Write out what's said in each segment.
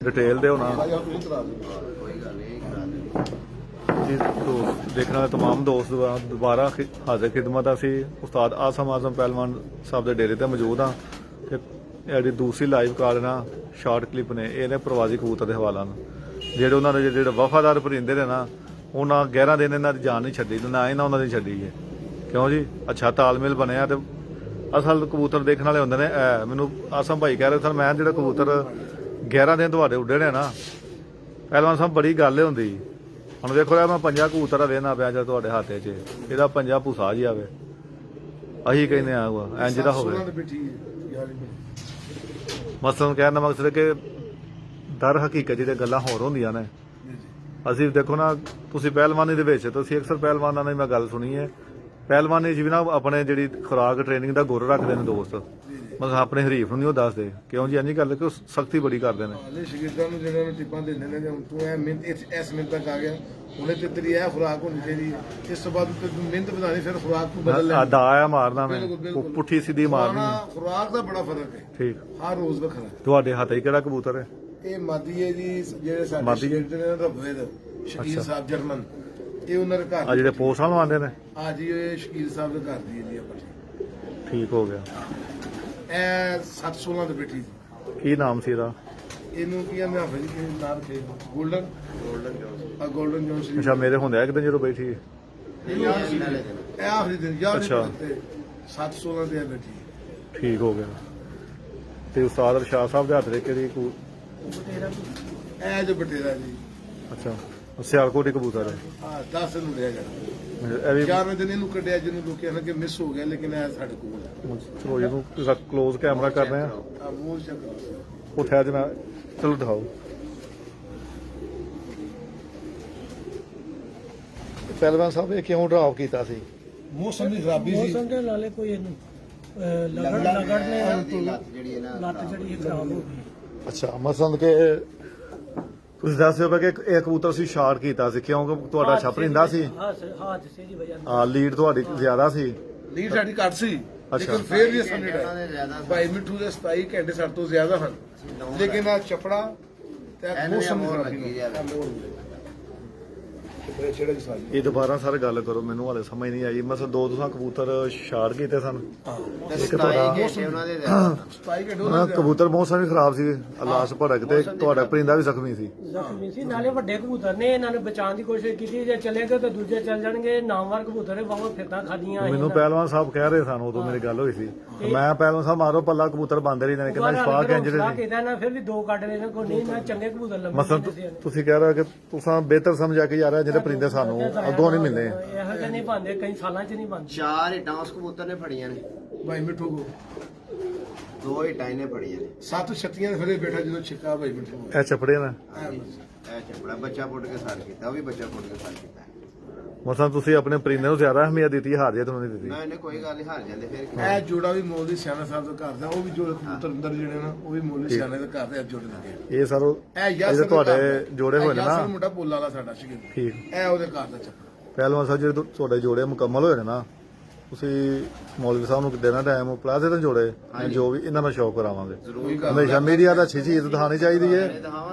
Detail दे होना जी। देखने वाले तमाम दोस्त दोबारा हाजिर खिदमत असी उस्ताद आसम आजम पहलवान साहब के डेरे ते मौजूद हाँ। जी दूसरी लाइव कॉल ना शॉर्ट क्लिप ने ये प्रवासी कबूतर के हवाला जेडे उन्होंने जो वफादार परिंदे ने ना उन्होंने 11 दिन इन्हों की जान नहीं छड्डी ना इन्होंने उन्होंने छड्डी है। क्यों जी अच्छा तालमेल बनया तो असल कबूतर देखने वाले होंगे ने मैनू आसम भाई कह रहे सर मैं जो कबूतर 11 दिन थोड़े उड्डे ने ना पहलवान साहब बड़ी गल होंगी। हम देखो मैं 50 कबूतर देना पाया जो थोड़े हाथे च यदा 50 भूसा जी आवे अही कहने इंज का हो मसलन कहने का मकसद है कि दर हकीकत जो गल्लां होर होंदियां ने असी देखो ना तुसी पहलवानी दे विच तुसी अक्सर पहलवानां ने मैं गल सुनी है पहलवानी च भी ना अपने जी खुराक ट्रेनिंग का गुर रखते हैं दोस्त मतलब अपने हरीफ नहीं दसते क्यों जी इंज गल कि सख्ती बड़ी करते हैं शगिर्दां नूं जिहड़े नूं टिप्पां दिंदे ने तूं इस मिनट तक आ गया हुणे ते तेरी यह खुराक होनी चाहिए इस तो बाद मिहनत बनानी फिर खुराक तू बदल ले दाया मारना मैं पुट्ठी सीधी मारनी खुराक का बड़ा फर्क है ठीक हर रोज वखरा तुहाडे हत्थ च किहड़ा कबूतर है ये मादी है जी जेहड़े साडे शगिर्द ने रबवेद शकील साहब जर्मन ये उन्हां दे घर आ जेहड़े पोस्ट वाल आंदे ने हां जी ये शकील साहब दे घर दी है जी अपनी ठीक हो गया ए 716 ਦੇ ਬੇਟੀ ਕੀ ਨਾਮ ਸੀ ਇਹਦਾ ਇਹਨੂੰ ਕੀ ਆਂਦੇ ਹਾਫਿਜ਼ ਕੇ ਨਾਮ ਤੇ ਗੋਲਡਨ ਜੋਨਸ ਅੱਛਾ ਮੇਰੇ ਹੁੰਦੇ ਇੱਕ ਦਿਨ ਜਦੋਂ ਬੈਠੀ ਇਹ ਆਖਰੀ ਦਿਨ ਯਾਰ ਅੱਛਾ 716 ਦੇ ਬੇਟੀ ਠੀਕ ਹੋ ਗਿਆ ਤੇ ਉਸਤਾਦ ਅਰਸ਼ਾਦ ਸਾਹਿਬ ਦੇ ਹੱਥ ਦੇ ਕਿਹੜੀ ਇਹ ਜੋ ਬਟੇਰਾ ਜੀ ਅੱਛਾ ਸਿਆਲਕੋਟ ਹੀ ਕਬੂਤਰ ਹੈ ਹਾਂ 10 ਨੂੰ ਲਿਆ ਗਿਆ ਇਹ ਵੀ 11ਵੇਂ ਦਿਨ ਇਹਨੂੰ ਕੱਢਿਆ ਜਿਹਨੂੰ ਲੋਕਾਂ ਨੇ ਕਿ ਮਿਸ ਹੋ ਗਿਆ ਲੇਕਿਨ ਇਹ ਸਾਡੇ ਕੋਲ ਹੈ ਚਲੋ ਇਹਨੂੰ ਕਲੋਜ਼ ਕੈਮਰਾ ਕਰ ਰਹੇ ਆ ਆ ਮੂੰਹ ਚੱਕ ਉਠਿਆ ਜਨਾ ਚਲੋ ਦਿਖਾਓ ਪਹਿਲਵਾਨ ਸਾਹਿਬ ਇਹ ਕਿਉਂ ਡਰਾਪ ਕੀਤਾ ਸੀ ਮੌਸਮ ਦੀ ਖਰਾਬੀ ਸੀ ਮੌਸਮ ਦੇ ਨਾਲੇ ਕੋਈ ਇਹਨੂੰ ਲਗੜ ਨੇ ਲੱਤ ਜਿਹੜੀ ਖਰਾਬ ਹੋ ਗਈ ਅੱਛਾ ਮਸਲ ਕਿ ਤੁਸੀਂ ਦੱਸਿਓ ਕਿ ਇਹ ਕਬੂਤਰ ਸੀ ਸ਼ਾਰਟ ਕੀਤਾ ਸੀ ਕਿਉਂਕਿ ਤੁਹਾਡਾ ਛਪਰਿੰਦਾ ਸੀ ਹਾਦਸੇ ਦੀ ਵਜ੍ਹਾ ਹਾਂ ਲੀਡ ਤੁਹਾਡੀ ਜ਼ਿਆਦਾ ਸੀ ਲੀਡ ਸਾਡੀ ਘੱਟ ਸੀ ਲੇਕਿਨ ਫੇਰ ਵੀ ਸਮਝਦਾ ਭਾਈ ਮਿੱਠੂ ਦੇ 27 ਘੰਟੇ ਸਾਡੇ ਤੋਂ ਜ਼ਿਆਦਾ ਹਨ ਲੇਕਿਨ ਆ ਚਪੜਾ ਤੇ ਮੌਸਮ ਖਰਾਬੀ ਇਹ ਦੁਬਾਰਾ ਸਰ ਗੱਲ ਕਰੋ ਮੈਨੂੰ ਹਾਲੇ ਸਮਝ ਨਹੀਂ ਆਈ ਮਸਲ ਦੋ ਤੁਸੀਂ ਕਬੂਤਰ ਸ਼ਾਰਟ ਕੀਤੇ ਸਨ ਇੱਕ ਤੁਹਾਡਾ ਕਬੂਤਰ ਮੌਸਮ ਵੀ ਖਰਾਬ ਸੀ ਲਾਸ਼ ਭੜਕ ਤੇ ਤੁਹਾਡਾ ਪਰਿੰਦਾ ਵੀ ਜ਼ਖਮੀ ਸੀ ਨਾਲੇ ਵੱਡੇ ਕਬੂਤਰ ਨੇ ਇਹਨਾਂ ਨੇ ਬਚਾਉਣ ਦੀ ਕੋਸ਼ਿਸ਼ ਕੀਤੀ ਜੇ ਚਲੇ ਗਏ ਤਾਂ ਦੂਜੇ ਚੱਲ ਜਾਣਗੇ ਨਾਮਵਰ ਕਬੂਤਰ ਨੇ ਬਹੁਤ ਫਿਰਤਾਂ ਖਾਦੀਆਂ ਮੈਨੂੰ ਪਹਿਲਵਾਨ ਸਾਹਿਬ ਕਹਿ ਰਹੇ ਸਨ ਉਦੋਂ ਮੇਰੀ ਗੱਲ ਹੋਈ ਸੀ ਮੈਂ ਪਹਿਲਵਾਨ ਸਾਹਿਬ ਮਾਰੋ ਪੱਲਾ ਕਬੂਤਰ ਬੰਦ ਰਹੀ ਨੇ ਕਹਿੰਦਾ ਸ਼ਫਾਕ ਇੰਜਰੀ ਕਹਿੰਦਾ ਨਾ ਫਿਰ ਵੀ ਦੋ ਕੱਢ ਲੈਣਾ ਕੋਈ ਨਹੀਂ ਮੈਂ ਚੰਗੇ ਕਬੂਤਰ ਲੱਭੇ ਮਸਲ ਤੁਸੀਂ ਕਹਿ ਰਹੇ ਕਿ ਤੁਸੀਂ ਬਿਹਤਰ ਸਮਝਾ ਕੇ ਜਾ ਰਹੇ ਜਿਹੜੇ ਪਰਿੰਦੇ ਸਾਨੂੰ ਅੱਗੋਂ ਨਹੀਂ ਮਿਲਦੇ ਇਹੋ ਜਿਹੇ ਨਹੀਂ ਬਣਦੇ ਕਈ ਸਾਲਾਂ 'ਚ ਨਹੀਂ ਬਣਦੇ 4 ਇਟਾਂ ਉਸ ਕਬੂਤਰ ਨੇ ਫੜੀਆਂ ਨੇ ਭਾਈ ਮਿੱਠੂ ਕੋ 2 ਇਟਾਂ ਨੇ ਫੜੀਆਂ ਨੇ 7 ਛੱਤੀਆਂ ਫਿਰ ਬੈਠਾ ਜਦੋਂ ਛਿੱਕਾ ਭਾਈ ਮਿੱਠੂ ਇਹ ਛਪੜੇ ਨਾ ਇਹ ਚੱਪੜਾ ਬੱਚਾ ਪੁੱਟ ਕੇ ਸਾਰ ਕੀਤਾ ਉਹ ਵੀ ਬੱਚਾ ਪੁੱਟ ਕੇ ਸਾਰ ਕੀਤਾ ਮਸਲ ਤੁਸੀਂ ਆਪਣੇ ਪਰਿੰਦੇ ਨੂੰ ਜ਼ਿਆਦਾ ਅਹਿਮੀਅਤ ਦਿੱਤੀ ਹਾਰ ਜੇ ਤੁਹਾਨੂੰ ਨਹੀਂ ਦਿੱਤੀ ਨਾ ਇਹਨੇ ਕੋਈ ਗੱਲ ਨਹੀਂ ਹਾਰ ਜਾਂਦੇ ਫਿਰ ਇਹ ਜੋੜਾ ਵੀ ਮੌਲਵੀ ਸਿਆਣਾ ਸਾਹਿਬ ਦਾ ਘਰ ਦਾ ਉਹ ਵੀ ਜੋੜੇ ਕਬੂਤਰ ਅੰਦਰ ਜਿਹੜੇ ਨਾ ਉਹ ਵੀ ਮੌਲਵੀ ਸਿਆਣੇ ਦੇ ਘਰ ਦੇ ਜੋੜੇ ਲੱਗੇ ਇਹ ਸਰ ਇਹ ਯਾਸਰ ਤੁਹਾਡੇ ਜੋੜੇ ਹੋਏ ਨੇ ਨਾ ਮੁੰਡਾ ਬੋਲਾ ਵਾਲਾ ਸਾਡਾ ਸ਼ਗਿਰ ਠੀਕ ਇਹ ਉਹਦੇ ਘਰ ਦਾ ਚੱਪੜਾ ਪਹਿਲਵਾਨ ਸਾਹਿਬ ਜਿਹੜੇ ਤੁਹਾਡੇ ਜੋੜੇ ਮੁਕੰਮਲ ਹੋਏ ਨੇ ਨਾ ਤੁਸੀਂ ਮੌਲਵੀ ਸਾਹਿਬ ਨੂੰ ਦੇਣਾ ਟਾਈਮ ਪਲਾਜ਼ੇ ਤੋਂ ਜੋੜੇ ਜੋ ਵੀ ਇਹਨਾਂ ਦਾ ਸ਼ੌਕ ਕਰਾਵਾਂਗੇ ਹਮੇਸ਼ਾ ਮੀਡੀਆ ਦਾ ਅੱਛੀ ਚੀਜ਼ ਦਿਖਾਣੀ ਚਾਹੀਦੀ ਹੈ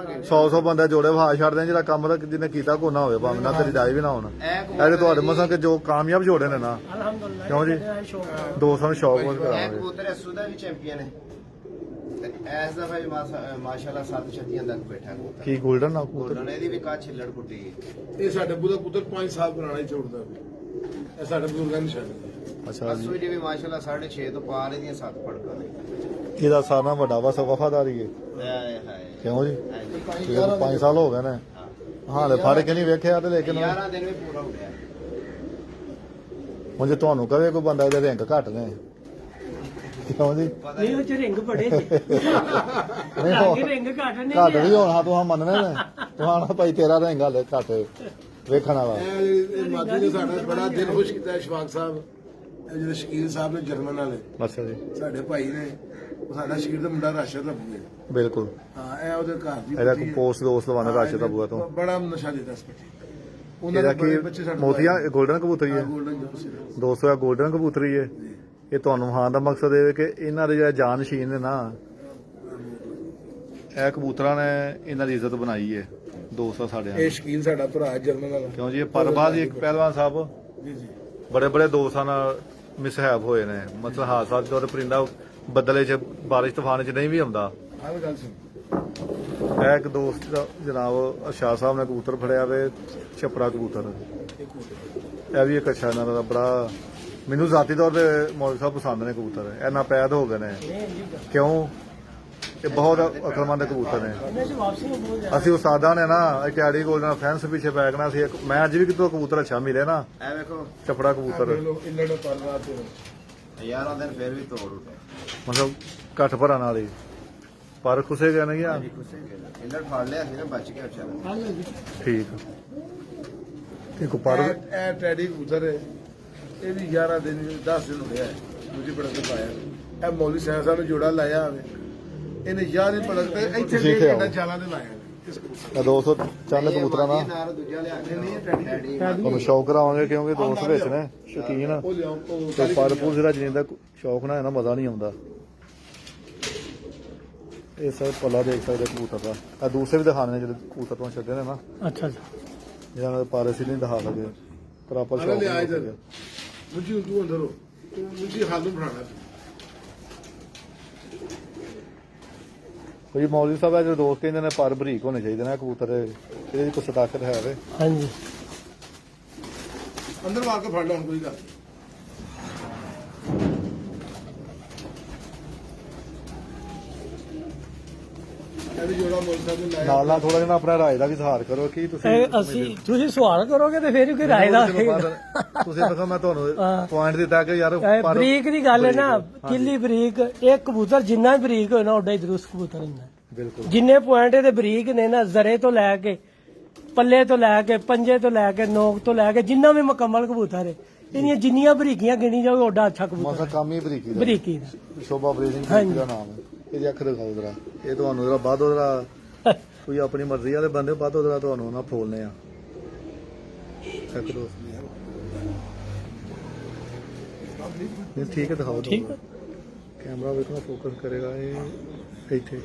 100 ਬੰਦਾ ਜੋੜੇ ਵਹਾ ਛੱਡਦੇ ਜਿਹੜਾ ਕੰਮ ਦਾ ਜਿਹਨੇ ਕੀਤਾ ਕੋ ਨਾ ਹੋਵੇ ਭਾਵੇਂ ਨਾ ਤੇਰੀ ਦਾਈ ਵੀ ਨਾ ਹੋਣ ਇਹ ਤੁਹਾਡੇ ਮਸਾਂ ਕਿ ਜੋ ਕਾਮਯਾਬ ਜੋੜੇ ਨੇ ਨਾ ਅਲਹਮਦੁਲਿਲਾ ਕਿਉਂ ਜੀ ਦੋਸਤਾਂ ਨੂੰ ਸ਼ੌਕ ਬਹੁਤ ਇਹ ਕਰਾਵਾਂਗੇ ਕਬੂਤਰ ਅਸੂ ਦਾ ਵੀ ਚੈਂਪੀਅਨ ਹੈ ਤੇ ਐਸ ਦਾ ਭਾਈ ਮਾਸ਼ਾਅੱਲਾ 7 ਛੱਤੀਆਂ ਤੱਕ ਬੈਠਾ ਕਬੂਤਰ ਕੀ ਗੋਲਡਨ ਨਾ ਕਬੂਤਰ ਗੋਲਡਨ ਇਹਦੀ ਵੀ ਕਾ ਛਿੱਲੜ ਕੁੱਟੀ ਇਹ ਸਾਡੇ ਬੁੱਧਾ ਪੁੱਤਰ 5 ਸਾਲ ਪੁਰਾਣਾ ਹੀ ਛੋੜਦਾ ਇਹ ਸਾਡੇ ਬਜ਼ੁਰਗਾਂ ਦੀ ਸ਼ਾਨ ਅੱਛਾ ਜੀ ਅਸੂ ਦੀ ਵੀ ਮਾਸ਼ਾਅੱਲਾ 6.5 ਤੋਂ ਪਾਰ ਇਹਦੀਆਂ 7 ਫੜਕਾਂ ਨੇ ਇਹਦਾ ਸਾਰਾ ਵੱਡਾ ਵਾ ਵਫਾਦਾਰੀ ਹੈ ਹਾਏ ਹਾਏ ਕਿਉਂ ਜੀ 5 ਸਾਲ ਹੋ ਗਏ ਨੇ ਹਾਲੇ ਫੜ ਕੇ ਨਹੀਂ ਵੇਖਿਆ ਤੇ ਲੇਕਿਨ 11 ਦਿਨ ਵੀ ਪੂਰਾ ਹੋ ਗਿਆ ਹੁਣ ਜੇ ਤੁਹਾਨੂੰ ਕਹੇ ਕੋਈ ਬੰਦਾ ਇਹਦੇ ਰਿੰਗ ਘੱਟ ਨੇ ਕਿਉਂ ਜੀ ਨਹੀਂ ਉਹ ਚ ਰਿੰਗ ਬੜੇ ਨਹੀਂ ਰਿੰਗ ਘੱਟ ਨੇ ਘੱਟ ਵੀ ਹੋਣ ਹਾਂ ਤੂੰ ਮੰਨਣੇ ਨੇ ਤੂੰ ਭਾਈ ਤੇਰਾ ਰਿੰਗ ਹਾਲੇ ਘੱਟ ਵੇਖਣ ਵਾਲਾ ਇਹ ਮਾਦੀ ਨੇ ਸਾਡਾ ਬੜਾ ਦਿਲ ਖੁਸ਼ ਕੀਤਾ ਸ਼ਫਾਕ ਸਾਹਿਬ ਇਹ ਜਿਹੜੇ ਸ਼ਕੀਲ ਸਾਹਿਬ ਨੇ ਜਰਮਨ ਵਾਲੇ ਅੱਛਾ ਜੀ ਸਾਡੇ ਭਾਈ ਨੇ ਉਹ ਸਾਡਾ ਸ਼ਕੀਲ ਦਾ ਮੁੰਡਾ ਰਾਸ਼ਦ ਰੱਬੂ ਹੈ ਬਿਲਕੁਲ ਹਾਂ ਇਹ ਉਹਦੇ ਘਰ ਦੀ ਇਹਦਾ ਕੋਈ ਪੋਸਟ ਦੋਸਤ ਲਵਾਉਂਦਾ ਰਾਸ਼ਦ ਦਾ ਬੂਆ ਤੋਂ ਬੜਾ ਨਸ਼ਾ ਦਿੱਤਾ ਇਸ ਬੱਚੇ ਇਹਦਾ ਕੀ ਬੱਚੇ ਸਾਡੇ ਮੋਤੀਆ ਗੋਲਡਨ ਕਬੂਤਰੀ ਹੈ ਗੋਲਡਨ ਜੋਸ ਦੋਸਤੋ ਇਹ ਗੋਲਡਨ ਕਬੂਤਰੀ ਹੈ ਇਹ ਤੁਹਾਨੂੰ ਹਾਂ ਦਾ ਮਕਸਦ ਇਹ ਹੈ ਕਿ ਇਹਨਾਂ ਦੇ ਜਿਹੜਾ ਜਾਨਸ਼ੀਨ ਨੇ ਨਾ ਇਹ ਕਬੂਤਰਾਂ ਨੇ ਇਹਨਾਂ ਦੀ ਇੱਜ਼ਤ ਬਣਾਈ ਹੈ ਦੋਸਤਾਂ ਸਾਡਿਆਂ ਇਹ ਨੇ। ਸ਼ਕੀਲ ਸਾਡਾ ਭਰਾ ਜਰਮਨ ਵਾਲਾ ਕਿਉਂ ਜੀ ਇਹ ਪਰਬਾਦ ਇੱਕ ਪਹਿਲਵਾਨ ਸਾਹਿਬ ਜੀ ਜੀ ਬੜੇ ਬੜੇ ਦੋਸਤਾਂ ਨਾਲ ਮਿਸਹੈਪ ਹੋਏ ਨੇ, ਮਤਲਬ ਹਾਦਸਾ ਜਦੋਂ ਪਰਿੰਦਾ ਬਦਲੇ 'ਚ ਬਾਰਿਸ਼ ਤੂਫਾਨ 'ਚ ਨਹੀਂ ਵੀ ਆਉਂਦਾ। ਆਹ ਵੀ ਗੱਲ ਸੁਣ ਇਹ ਇੱਕ ਦੋਸਤ ਦਾ ਜਨਾਬ ਸ਼ਾਹ ਸਾਹਿਬ ਨੇ ਕਬੂਤਰ ਫੜਿਆ ਵੇ, ਛਪੜਾ ਕਬੂਤਰ। ਇਹ ਵੀ ਇੱਕ ਅੱਛਾ ਇਹਨਾਂ ਦਾ ਬੜਾ, ਮੈਨੂੰ ਜ਼ਾਤੀ ਤੌਰ ਤੇ ਮੌਲਵੀ ਸਾਹਿਬ ਪਸੰਦ ਨੇ ਕਬੂਤਰ। ਇਹ ਨਾਪੈਦ ਹੋ ਗਏ ਨੇ, ਕਿਉਂ ਇਹ ਬਹੁਤ ਅਕਲਮੰਦ ਕਬੂਤਰ ਨੇ। ਇਹਨਾਂ ਚ ਵਾਪਸੀ ਬਹੁਤ ਜ਼ਿਆਦਾ ਅਸੀਂ ਉਸਤਾਦਾਂ ਨੇ ਨਾ ਇਟਿਆੜੀ ਕੋਲ ਨਾਲ ਫੈਂਸ ਪਿੱਛੇ ਬੈਠਣਾ ਸੀ। ਮੈਂ ਅੱਜ ਵੀ ਕਿਤੋਂ ਕਬੂਤਰ ਅੱਛਾ ਮਿਲੇ ਨਾ, ਇਹ ਵੇਖੋ ਛਪੜਾ ਕਬੂਤਰ, ਲੋ ਇਹਨਾਂ ਦਾ ਪਰਵਾਹ ਤੇ ਯਾਰਾਂ ਦਿਨ ਫਿਰ ਵੀ ਤੋੜ ਉੱਠੇ ਮਤਲਬ ਘੱਟ ਭਰਨ ਵਾਲੀ, ਪਰ ਖੁਸੇ ਗਏ ਨਹੀਂ ਆ। ਜੀ ਖੁਸ਼ੇ ਗਏ ਇਹਨਾਂ ਫੜ ਲਿਆ ਸੀ ਨਾ, ਬਚ ਗਿਆ ਵਿਚਾਰਾ। ਹੱਲ ਜੀ ਠੀਕ ਇੱਕ ਪਰ ਇਹ ਟੈਡੀ ਕਬੂਤਰ ਹੈ, ਇਹ ਵੀ 11 ਦਿਨ 10 ਦਿਨ ਹੋ ਗਿਆ ਦੂਜੀ ਪੜਕ ਤੇ ਪਾਇਆ। ਇਹ ਮੌਲੀ ਸਾਹਿਬ ਨੇ ਜੋੜਾ ਲਾਇਆ ਹੋਵੇ, ਇਹਨੇ 11 ਪੜਕ ਤੇ ਇੱਥੇ ਤੁਸੀਂ ਦੇ ਖਿਆਓ। ਚਾਲਾਂ ਦੇ ਲਾਇਆ ਇਸ ਕਬੂਤਰ 200 ਚੰਨ ਕਬੂਤਰਾਂ ਦਾ ਨਾਲ ਦੂਜਾ ਲਿਆ ਕੇ ਨਹੀਂ, ਟੈਡੀ। ਤੁਹਾਨੂੰ ਸ਼ੌਕ ਕਰਾਵਾਂਗੇ, ਕਿਉਂਕਿ ਦੋਸਤ ਵਿੱਚ ਨੇ ਸ਼ੌਕੀਨ। ਉਹ ਲਿਆਓ ਉਹ ਤੇ ਪਰ ਪੂਰ ਦਾ ਜਿੰਨੇ ਦਾ ਸ਼ੌਕ ਨਾ ਹੈ ਨਾ, ਮਜ਼ਾ ਨਹੀਂ ਆਉਂਦਾ। ਇਹ ਸਭ ਪੱਲਾ ਦੇਖ ਸਕਦੇ ਕਬੂਤਰ ਦਾ। ਆ ਦੂਸਰੇ ਵੀ ਦਿਖਾਣੇ ਨੇ ਜਿਹੜੇ ਕਬੂਤਰ ਤੋਂ ਛੱਡੇ ਨੇ ਨਾ, ਅੱਛਾ ਜੀ ਜਿਹਨਾਂ ਦਾ ਪਰ ਅਸੀਂ ਨਹੀਂ ਦਿਖਾ ਸਕਦੇ, ਪਰ ਆਪਾਂ ਅਰੇ ਸ਼ੌਕ ਲਿਆ ਨਹੀਂ ਇੱਧਰ। ਕਰਦੇ। ਮੁੱਝੀ ਤੂੰ ਅੰਦਰ ਹੋ, ਤੂੰ ਮੁੱਝੀ ਹਾਲ ਨੂੰ ਬਣਾਣਾ। ਕੋਈ ਮੌਲਵੀ ਸਾਹਿਬ ਆ ਜਿਹੜੇ ਦੋਸਤ ਕਹਿੰਦੇ ਨੇ ਪਰ ਬਰੀਕ ਹੋਣੇ ਚਾਹੀਦੇ ਨੇ ਕਬੂਤਰ, ਇਹਦੇ ਵਿੱਚ ਕੁਛ ਤਾਕਤ ਹੈ ਵੇ। ਹਾਂਜੀ ਅੰਦਰ ਮਾਰ ਕੇ ਫੜ ਲੈ ਹੁਣ ਕੋਈ ਗੱਲ। ਇਹ ਵੀ ਜੋੜਾ ਮੌਲੀ ਸਾਹਿਬ ਨੇ ਲਾਇਆ। ਨਾਲ ਨਾਲ ਥੋੜਾ ਜਿਹਾ ਆਪਣਾ ਰਾਜ ਦਾ ਵੀ ਸੁਧਾਰ ਕਰੋ ਕਿ ਤੁਸੀਂ ਇਹ ਅਸੀਂ ਤੁਸੀਂ ਸਵਾਲ ਕਰੋਗੇ ਤੇ ਫਿਰ ਕੋਈ ਰਾਏ ਦਾ ਤੁਸੀਂ ਦੇਖੋ ਮੈਂ ਤੁਹਾਨੂੰ ਹਾਂ। ਪੁਆਇੰਟ ਦਿੱਤਾ ਕਿ ਯਾਰ ਇਹ ਪਰ ਬਰੀਕ ਦੀ ਗੱਲ ਹੈ ਨਾ, ਕਿੱਲੀ ਬਰੀਕ, ਇਹ ਕਬੂਤਰ ਜਿੰਨਾ ਬਰੀਕ ਹੋਏ ਨਾ ਓਡਾ ਹੀ ਦਰੁਸਤ ਕਬੂਤਰ ਹੁੰਦਾ। ਬਿਲਕੁਲ ਜਿੰਨੇ ਪੁਆਇੰਟ ਇਹਦੇ ਬਰੀਕ ਨੇ ਨਾ, ਜ਼ਰੇ ਤੋਂ ਲੈ ਕੇ ਪੱਲੇ ਤੋਂ ਲੈ ਕੇ ਪੰਜੇ ਤੋਂ ਲੈ ਕੇ ਨੋਕ ਤੋਂ ਲੈ ਕੇ ਜਿੰਨਾ ਵੀ ਮੁਕੰਮਲ ਕਬੂਤਰ ਹੈ, ਇਹਦੀਆਂ ਜਿੰਨੀਆਂ ਬਰੀਕੀਆਂ ਗਿਣੀ ਜਾਓਗੇ ਓਡਾ ਅੱਛਾ ਮਸਾ ਕਬੂਤਰ ਕੰਮ ਹੀ ਬਰੀਕੀ ਦਾ। ਬਰੀਕੀ ਦਾ। ਸ਼ੋਭਾ ਬਰੀਜ਼ਿੰਗ ਹਾਂਜੀ। ਦਾ ਨਾਮ ਹੈ। ਇਹਦੀ ਅੱਖ ਦਿਖਾਓ ਜਰਾ, ਇਹ ਤੁਹਾਨੂੰ ਜਰਾ ਬਾਅਦ ਉਹਦਾ ਕੋਈ ਆਪਣੀ ਮਰਜ਼ੀ ਵਾਲੇ ਬੰਦੇ ਬਾਅਦ ਉਹਦਾ ਤੁਹਾਨੂੰ ਨਾ ਫੋਲਨੇ ਆ। ਚੱਕ ਦੋ ਨਹੀਂ, ਠੀਕ ਹੈ ਦਿਖਾਓ। ਠੀਕ ਹੈ। ਕੈਮਰਾ ਵੇਖਣਾ ਫੋਕਸ ਕਰੇਗਾ ਇਹ ਇੱਥੇ।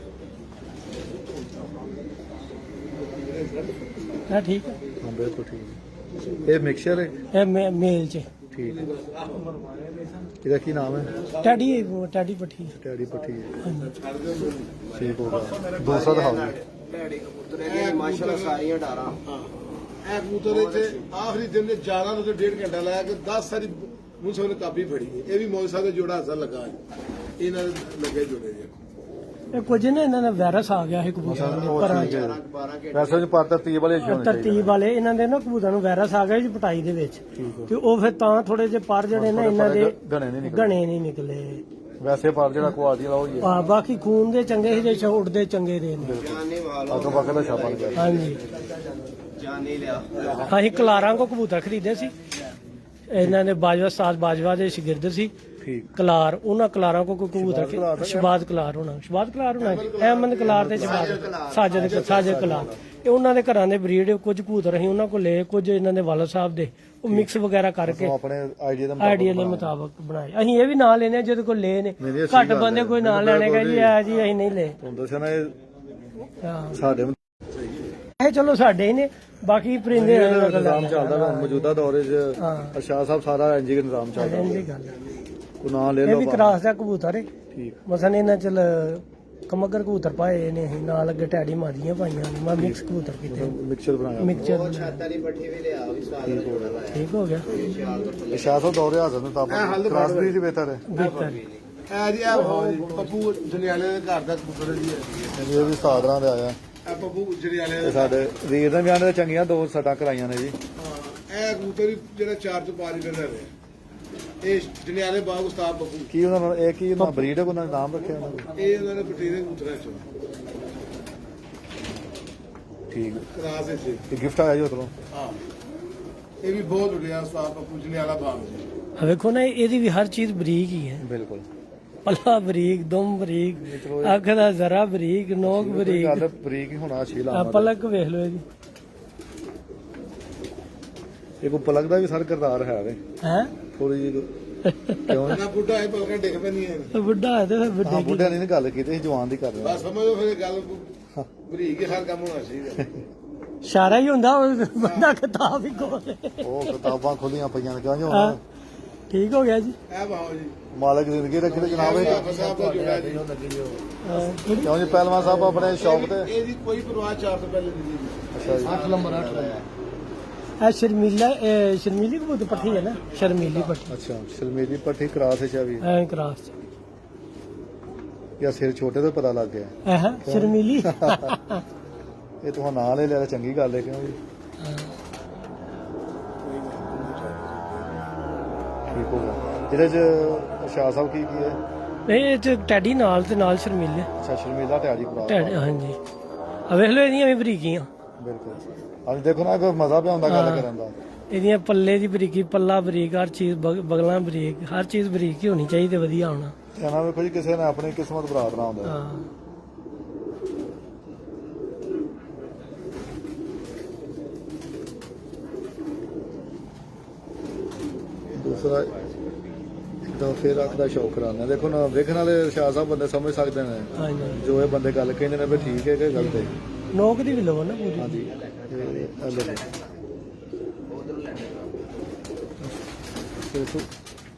ਹਾਂ ਠੀਕ ਹੈ। ਹਾਂ ਬਿਲਕੁਲ ਠੀਕ ਹੈ। ਇਹ ਮਿਕਸਚਰ ਹੈ, ਇਹ ਮੇਲ ਚ ਠੀਕ ਹੈ। ਇਹਦਾ ਕੀ ਨਾਮ ਹੈ? ਟੈਡੀ ਪੱਠੀ ਟੈਡੀ ਪੱਠੀ ਹੈ, ਹਾਂਜੀ ਠੀਕ ਹੋਗਾ। ਦੂਸਰਾ ਦਿਖਾਓ ਜੀ। ਭੈੜੀ ਕਬੂਤਰ ਹੈ ਮਾਸ਼ਾਅੱਲਾ ਸਾਰੀਆਂ ਡਾਰਾਂ। ਇਹ ਕਬੂਤਰ ਇੱਥੇ ਆਖਰੀ ਦਿਨ ਦੇ 11 ਤੋਂ 1.5 ਘੰਟਾ ਲਾਇਆ ਕਿ 10 ਸਾਰੀ ਮੂਸੇ ਨੇ ਕਾਬੀ ਫੜੀ ਹੈ। ਇਹ ਵੀ ਮੌਲੀ ਸਾਹਿਬ ਦਾ ਜੋੜਾ ਹੱਸਾ ਲੱਗਾ ਹੈ। ਇਹਨਾਂ ਦੇ ਲੱਗੇ ਜੋੜੇ ਜੀ। ਇਹ ਕੁਝ ਨਾ ਇਹਨਾਂ ਦਾ ਵਾਇਰਸ ਆ ਗਿਆ ਹੈ ਕਬੂਤਰਾਂ ਦੇ ਉਹ ਪਰਾਂ ਠੀਕ ਹੈ। 12 ਘੰਟੇ ਵੈਸੇ ਜੀ ਪਰ ਤਰਤੀਬ ਵਾਲੇ ਹੋਣੇ ਚਾਹੀਦੇ। ਤਰਤੀਬ ਵਾਲੇ ਇਹਨਾਂ ਦੇ ਨਾ ਕਬੂਤਰਾਂ ਨੂੰ ਵਾਇਰਸ ਆ ਗਿਆ ਜੀ ਪਟਾਈ ਦੇ ਵਿੱਚ, ਤੇ ਉਹ ਫਿਰ ਤਾਂ ਥੋੜੇ ਜਿਹੇ ਪਰ ਜਿਹੜੇ ਨਾ ਇਹਨਾਂ ਦੇ ਗਣੇ ਨਹੀਂ ਨਿਕਲਦੇ। ਗਣੇ ਨਹੀਂ ਨਿਕਲੇ। ਵੈਸੇ ਪਰ ਜਿਹੜਾ ਕੁਆਲਿਟੀ ਵਾਲਾ ਉਹ ਹੀ ਹੈ। ਆ ਬਾਕੀ ਖੂਨ ਦੇ ਚੰਗੇ ਸੀ, ਜੇ ਉੱਡਦੇ ਚੰਗੇ ਦੇ ਨੇ। ਜਾਨੀ ਵਾਲ ਅੱਗੋਂ ਪੱਕ ਦਾ ਛਾਪਾ ਗਿਆ। ਹਾਂਜੀ ਜਾਨੀ ਲਿਆ ਅਸੀਂ ਕਲਾਰਾਂ ਕੋ ਕਬੂਤਰ ਖਰੀਦੇ ਸੀ, ਇਹਨਾਂ ਦੇ ਬਾਜਵਾ ਸਾਜ ਬਾਜਵਾ ਦੇ ਸ਼ਾਗਿਰਦ ਸੀ ਠੀਕ। ਕਲਾਰ, ਉਹਨਾਂ ਕਲਾਰਾਂ ਕੋ ਕਬੂਤਰ ਸ਼ਬਾਦ ਕਲਾਰ ਹੋਣਾ ਅਹਿਮਦ ਕਲਾਰ ਤੇ ਸਾਜਦ ਕਲਾਰ, ਇਹ ਉਹਨਾਂ ਦੇ ਘਰਾਂ ਦੇ ਬਰੀਡ ਕੁਝ ਕਬੂਤਰ ਅਸੀਂ ਉਹਨਾਂ ਕੋਲ ਲਏ, ਕੁਝ ਇਹਨਾਂ ਦੇ ਵਾਲਾ ਸਾਹਿਬ ਦੇ, ਉਹ ਮਿਕਸ ਵਗੈਰਾ ਕਰਕੇ ਉਹ ਆਪਣੇ ਆਈਡੀਆ ਦਾ ਆਈਡੀਆ ਦੇ ਮੁਤਾਬਕ ਬਣਾਏ। ਅਸੀਂ ਇਹ ਵੀ ਨਾਂ ਲੈਨੇ ਜਿਹਦੇ ਕੋਲ ਲਏ ਨੇ, ਨਹੀਂ, ਅੱਛੀ ਘੱਟ ਗੱਲ ਬੰਦੇ ਹੈ। ਕੋਈ ਨਾਂ ਲੈਣੇਗਾ ਜੀ ਆ ਜੀ ਅਸੀਂ ਨਹੀਂ ਲਏ। ਤੁਹਾਨੂੰ ਦੱਸਿਆ ਨਾ ਇਹ ਹਾਂ ਸਾਡੇ ਇਹ ਚਲੋ ਸਾਡੇ ਹੀ ਨੇ, ਬਾਕੀ ਪਰਿੰਦੇ ਨਿਜ਼ਾਮ ਚੱਲਦਾ ਵਾ ਮੌਜੂਦਾ ਦੌਰ 'ਚ। ਹਾਂ। ਸ਼ਾਹ ਸਾਹਿਬ ਸਾਰਾ ਐਨਜੀ ਨਿਜ਼ਾਮ ਚੱਲਦਾ ਇਹ ਗੱਲ ਹੈ। ਕੋ ਨਾਂ ਲੈ ਇਹ ਲਓ ਵੀ ਬਾਹਰ। ਕਰਾਸ ਦਾ ਕਬੂਤਰ ਹੈ। ਠੀਕ। ਮਸਨ ਇਹਨਾਂ ਚ ਕਮਗਰ ਕਬੂਤਰ ਪਾਏ ਨੇ, ਅਸੀਂ ਨਾਲ ਅੱਗੇ ਟੈਡੀ ਮਾਰੀਆਂ ਪਾਈਆਂ ਨੇ, ਮੈਂ ਮਿਕਸ ਕਬੂਤਰ ਕੀਤੇ ਮਿਕਸਚਰ ਬਣਾਇਆ। ਮਿਕਸਚਰ ਛੱਤ ਵਾਲੀ ਪੱਠੀ ਵੀ ਲਿਆ ਉਹ ਵੀ ਸਵਾਦ ਦਾ ਜੋੜਾ ਲਾਇਆ। ਠੀਕ ਹੋ ਗਿਆ ਇਹ ਸ਼ਾਹ ਸਾਹਿਬ ਦੌਰੇ ਹਾਜ਼ਰ ਨੇ ਤਾਂ ਕਲਾਸ ਵੀ ਦੀ ਬਿਹਤਰ ਹੈ। ਬਿਹਤਰ। ਇਹ ਜੀ ਇਹ ਹੋ ਜੀ ਪੱਪੂ ਜਨਿਆਲੇ ਦੇ ਘਰ ਦਾ ਕਬੂਤਰ ਹੈ ਜੀ। ਇਹ ਵੀ ਸਾਦਰਾਂ ਦੇ ਆਇਆ। ਇਹ ਪੱਪੂ ਜਨਿਆਲੇ ਇਹ ਦਾ। ਸਾਡੇ ਵੀਰ ਨੇ ਵੀ ਆਂਦੇ ਚੰਗੀਆਂ 2 ਸੱਟਾਂ ਕਰਾਈਆਂ ਨੇ ਜੀ। ਹਾਂ, ਇਹ ਕਬੂਤਰ ਹੀ ਜਿਹੜਾ 4 ਤੋਂ 5 ਦਿਨ ਰਹੇ। ਇਹ ਜਨਿਆਲੇ ਬਾਗ ਉਸਤਾਦ ਪੱਪੂ, ਕੀ ਉਹਨਾਂ ਨਾਲ ਇਹ ਕੀ ਉਹਨਾਂ ਬਰੀਡ ਹੈ, ਉਹਨਾਂ ਦਾ ਨਾਮ ਰੱਖਿਆ ਉਹਨਾਂ ਨੇ? ਇਹ ਉਹਨਾਂ ਨੇ ਬਟੇਰੇ ਕਬੂਤਰਾਂ ਚੋਂ ਠੀਕ। ਕਰਾਸ ਇੱਥੇ। ਇਹ ਗਿਫਟ ਆਇਆ ਜੀ ਉਧਰੋਂ। ਹਾਂ, ਇਹ ਵੀ ਬਹੁਤ ਉੜਿਆ ਉਸਤਾਦ ਪੱਪੂ ਜਨਿਆਲਾ ਬਾਗ ਜੀ। ਆ ਵੇਖੋ ਨਾ, ਇਹਦੀ ਵੀ ਹਰ ਚੀਜ਼ ਬਰੀਕ ਹੀ ਹੈ। ਬਿਲਕੁਲ। ਪੱਲਾ ਬਰੀਕ, ਦੁਮ ਬਰੀਕ, ਅੱਖ ਦਾ ਜ਼ਰਾ ਬਰੀਕ, ਨੋਕ ਬਰੀਕ, ਗੱਲ ਬਰੀਕ ਹੀ ਹੋਣਾ ਛੇ ਆ ਲਾਵਾਂ। ਪਲਕ ਵੇਖ ਲਓ ਇਹਦੀ ਇਹ ਕੋ ਪਲਕ ਦਾ ਵੀ ਸਰ ਕਿਰਦਾਰ ਹੈ ਵੇ ਹੈ। ਥੋੜੀ ਜਿਹੀ ਕਿਉਂ? ਨਾ ਬੁੱਢਾ ਇਹ ਪਲਕਾਂ ਡਿੱਗ ਪੈਣੀਆਂ ਨੇ। ਬੁੱਢਾ ਹੈ ਤੇ ਫਿਰ ਹਾਂ ਵੱਡੇ ਬੁੱਢਿਆਂ ਦੀ ਨੀ ਗੱਲ ਕੀਤੀ, ਜਵਾਨ ਦੀ ਕਰ ਰਹੇ ਹਾਂ। ਬਸ ਸਮਝੋ ਫਿਰ ਇਹ ਗੱਲ ਬਰੀਕ ਹੀ ਹਰ ਕੰਮ ਹੋਣਾ ਚਾਹੀਦਾ। ਇਸ਼ਾਰਾ ਹੀ ਹੁੰਦਾ ਉਹ ਬੰਦਾ ਕਿਤਾਬ ਹੀ ਖੋਲੇ। ਉਹ ਕਿਤਾਬਾਂ ਖੁੱਲੀਆਂ ਪਈਆਂ ਨੇ ਕਿਉਂ ਜੀ ਹਾਂ ਹੁਣ ਠੀਕ ਹੋ ਗਿਆ ਜੀ। ਇਹ ਬਾਹੋ ਜੀ ਮਾਲਕ ਜ਼ਿੰਦਗੀ ਰੱਖੇ ਤੇ ਜਨਾਬ ਇਹ ਸਾਹਿਬ ਦਾ ਜੋੜਾ ਜੀ। ਕਿਉਂ ਜੀ ਪਹਿਲਵਾਨ ਸਾਹਿਬ ਆਪਣੇ ਸ਼ੌਪ ਤੇ ਇਹਦੀ ਕੋਈ ਪਰਵਾਹ 4 ਤੋਂ ਪਹਿਲੇ ਨਹੀਂ ਜੀ। ਅੱਛਾ ਜੀ 8 ਨੰਬਰ 8 ਇਹ ਸ਼ਰਮੀਲੀ ਕਬੂਤਰ ਪੱਠੀ ਹੈ ਨਾ, ਸ਼ਰਮੀਲੀ ਪੱਠੀ ਅੱਛਾ ਸ਼ਰਮੀਲੀ ਪੱਠੀ ਕਰਾਸ ਹੈ ਚਾਵੀ ਐ ਕਰਾਸ ਜਾਂ ਸਿਰ ਛੋਟੇ ਤੋਂ ਪਤਾ ਲੱਗ ਗਿਆ ਇਹ ਸ਼ਰਮੀਲੀ ਇਹ ਤੁਹਾਨੂੰ ਨਾਂ ਲੈ ਲਿਆ ਚੰਗੀ ਗੱਲ ਹੈ ਕਿਉਂ ਜੀ ਠੀਕ ਹੋ ਗਿਆ ਜਿਹਦੇ ਚ ਸ਼ਾਹ ਸਾਹਿਬ ਕੀ ਹੈ ਇਹ ਚ ਟੈਡੀ ਨਾਲ ਤੇ ਨਾਲ ਸ਼ਰਮੀਲੇ ਅੱਛਾ ਸ਼ਰਮੀਲਾ ਟਿਆੜੀ ਕਰਾਸ ਟੈਡੀ ਹਾਂਜੀ ਆ ਵੇਖ ਲਓ ਇਹਦੀਆਂ ਵੀ ਬਰੀਕੀਆਂ ਬਿਲਕੁਲ ਅੱਜ ਦੇਖੋ ਨਾ ਕੋਈ ਮਜ਼ਾ ਵੀ ਆਉਂਦਾ ਗੱਲ ਕਰਨ ਦਾ ਇਹਦੀਆਂ ਪੱਲੇ ਦੀ ਬਰੀਕੀ, ਪੱਲਾ ਬਰੀਕ, ਹਰ ਚੀਜ਼ ਬਗਲਾਂ ਬਰੀਕ, ਹਰ ਚੀਜ਼ ਬਰੀਕ ਹੀ ਹੋਣੀ ਚਾਹੀਦੀ, ਵਧੀਆ ਹੋਣਾ। ਕਹਿਣਾ ਵੇਖੋ ਜੀ ਕਿਸੇ ਨੇ ਆਪਣੀ ਕਿਸਮਤ ਬਰਾਤ ਨਾ ਹੁੰਦਾ ਹਾਂ ਦੂਸਰਾ ਤਾਂ ਫੇਰ ਅੱਖ ਦਾ ਸ਼ੌਕ ਕਰਾਉਣਾ ਦੇਖੋ ਨਾ ਵੇਖਣ ਵਾਲੇ ਸ਼ਾਹ ਸਾਹਿਬ ਬੰਦੇ ਸਮਝ ਸਕਦੇ ਨੇ ਹਾਂਜੀ ਜੋ ਇਹ ਬੰਦੇ ਗੱਲ ਕਹਿੰਦੇ ਨੇ ਵੀ ਠੀਕ ਹੈ ਕਿ ਗਲਤ ਹੈ ਨੋਕ ਦੀ ਵੀ ਲਵੋ ਨਾ ਪੂਰੀ। ਹਾਂਜੀ